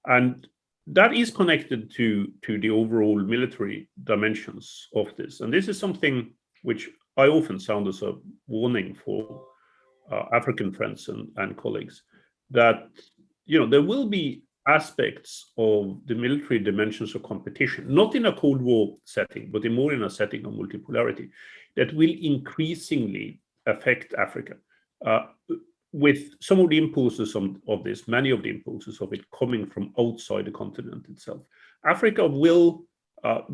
And that is connected to the overall military dimensions of this. And this is something which I often sound as a warning for African friends and colleagues, that, there will be aspects of the military dimensions of competition, not in a Cold War setting, but more in a setting of multipolarity, that will increasingly affect Africa, with some of the impulses of this, many of the impulses of it coming from outside the continent itself. Africa will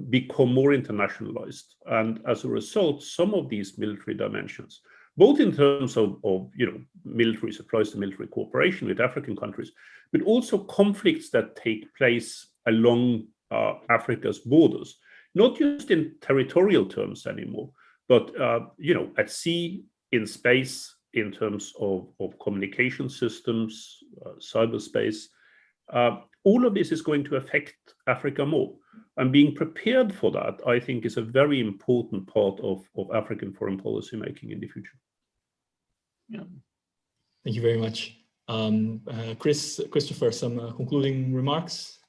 become more internationalized, and as a result, some of these military dimensions, both in terms of military supplies to military cooperation with African countries, but also conflicts that take place along Africa's borders, not just in territorial terms anymore, but at sea, in space, in terms of communication systems, cyberspace. All of this is going to affect Africa more. And being prepared for that, I think, is a very important part of African foreign policy making in the future. Yeah. Thank you very much. Christopher, some concluding remarks?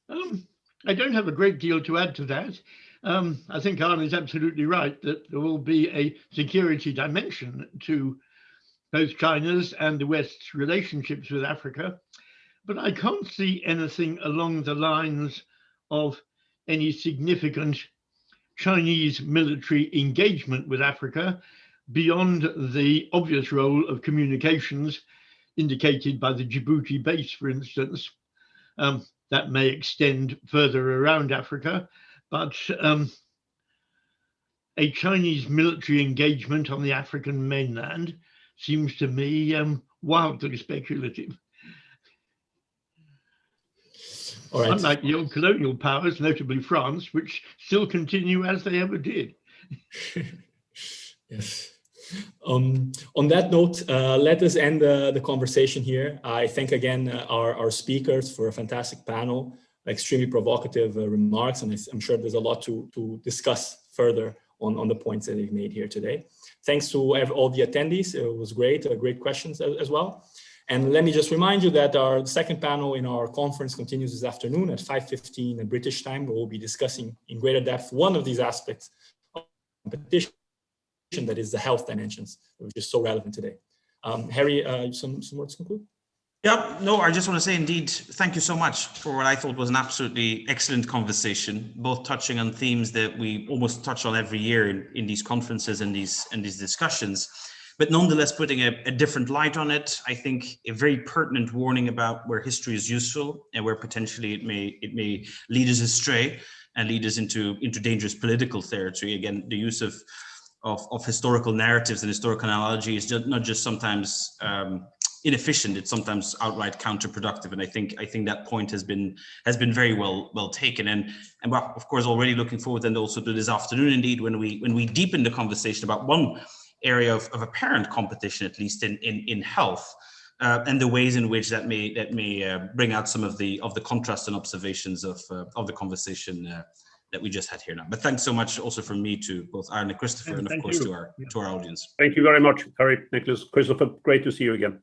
I don't have a great deal to add to that. I think Arne is absolutely right that there will be a security dimension to both China's and the West's relationships with Africa, but I can't see anything along the lines of any significant Chinese military engagement with Africa beyond the obvious role of communications indicated by the Djibouti base, for instance. That may extend further around Africa, but a Chinese military engagement on the African mainland seems to me wildly speculative. All right. Unlike the old colonial powers, notably France, which still continue as they ever did. Yes. On that note, let us end the conversation here. I thank again our speakers for a fantastic panel, extremely provocative remarks, and I'm sure there's a lot to discuss further on the points that they've made here today. Thanks to all the attendees. It was great, great questions as well. And let me just remind you that our second panel in our conference continues this afternoon at 5:15 British time, where we'll be discussing in greater depth one of these aspects of competition, that is the health dimensions, which is so relevant today. Harry, some words to conclude? Yeah, no, I just want to say indeed, thank you so much for what I thought was an absolutely excellent conversation, both touching on themes that we almost touch on every year in these conferences and these discussions, but nonetheless putting a different light on it. I think a very pertinent warning about where history is useful and where potentially it may lead us astray and lead us into dangerous political territory. Again, the use of historical narratives and historical analogy is not just sometimes inefficient, it's sometimes outright counterproductive. And I think that point has been very well taken. And well, of course, already looking forward and also to this afternoon, indeed, when we deepen the conversation about one area of apparent competition, at least in health, and the ways in which that may bring out some of the contrast and observations of the conversation that we just had here now. But thanks so much also from me to both Arne and Christopher, and of course to our audience. Thank you very much, Harry, Nicolas, Christopher. Great to see you again.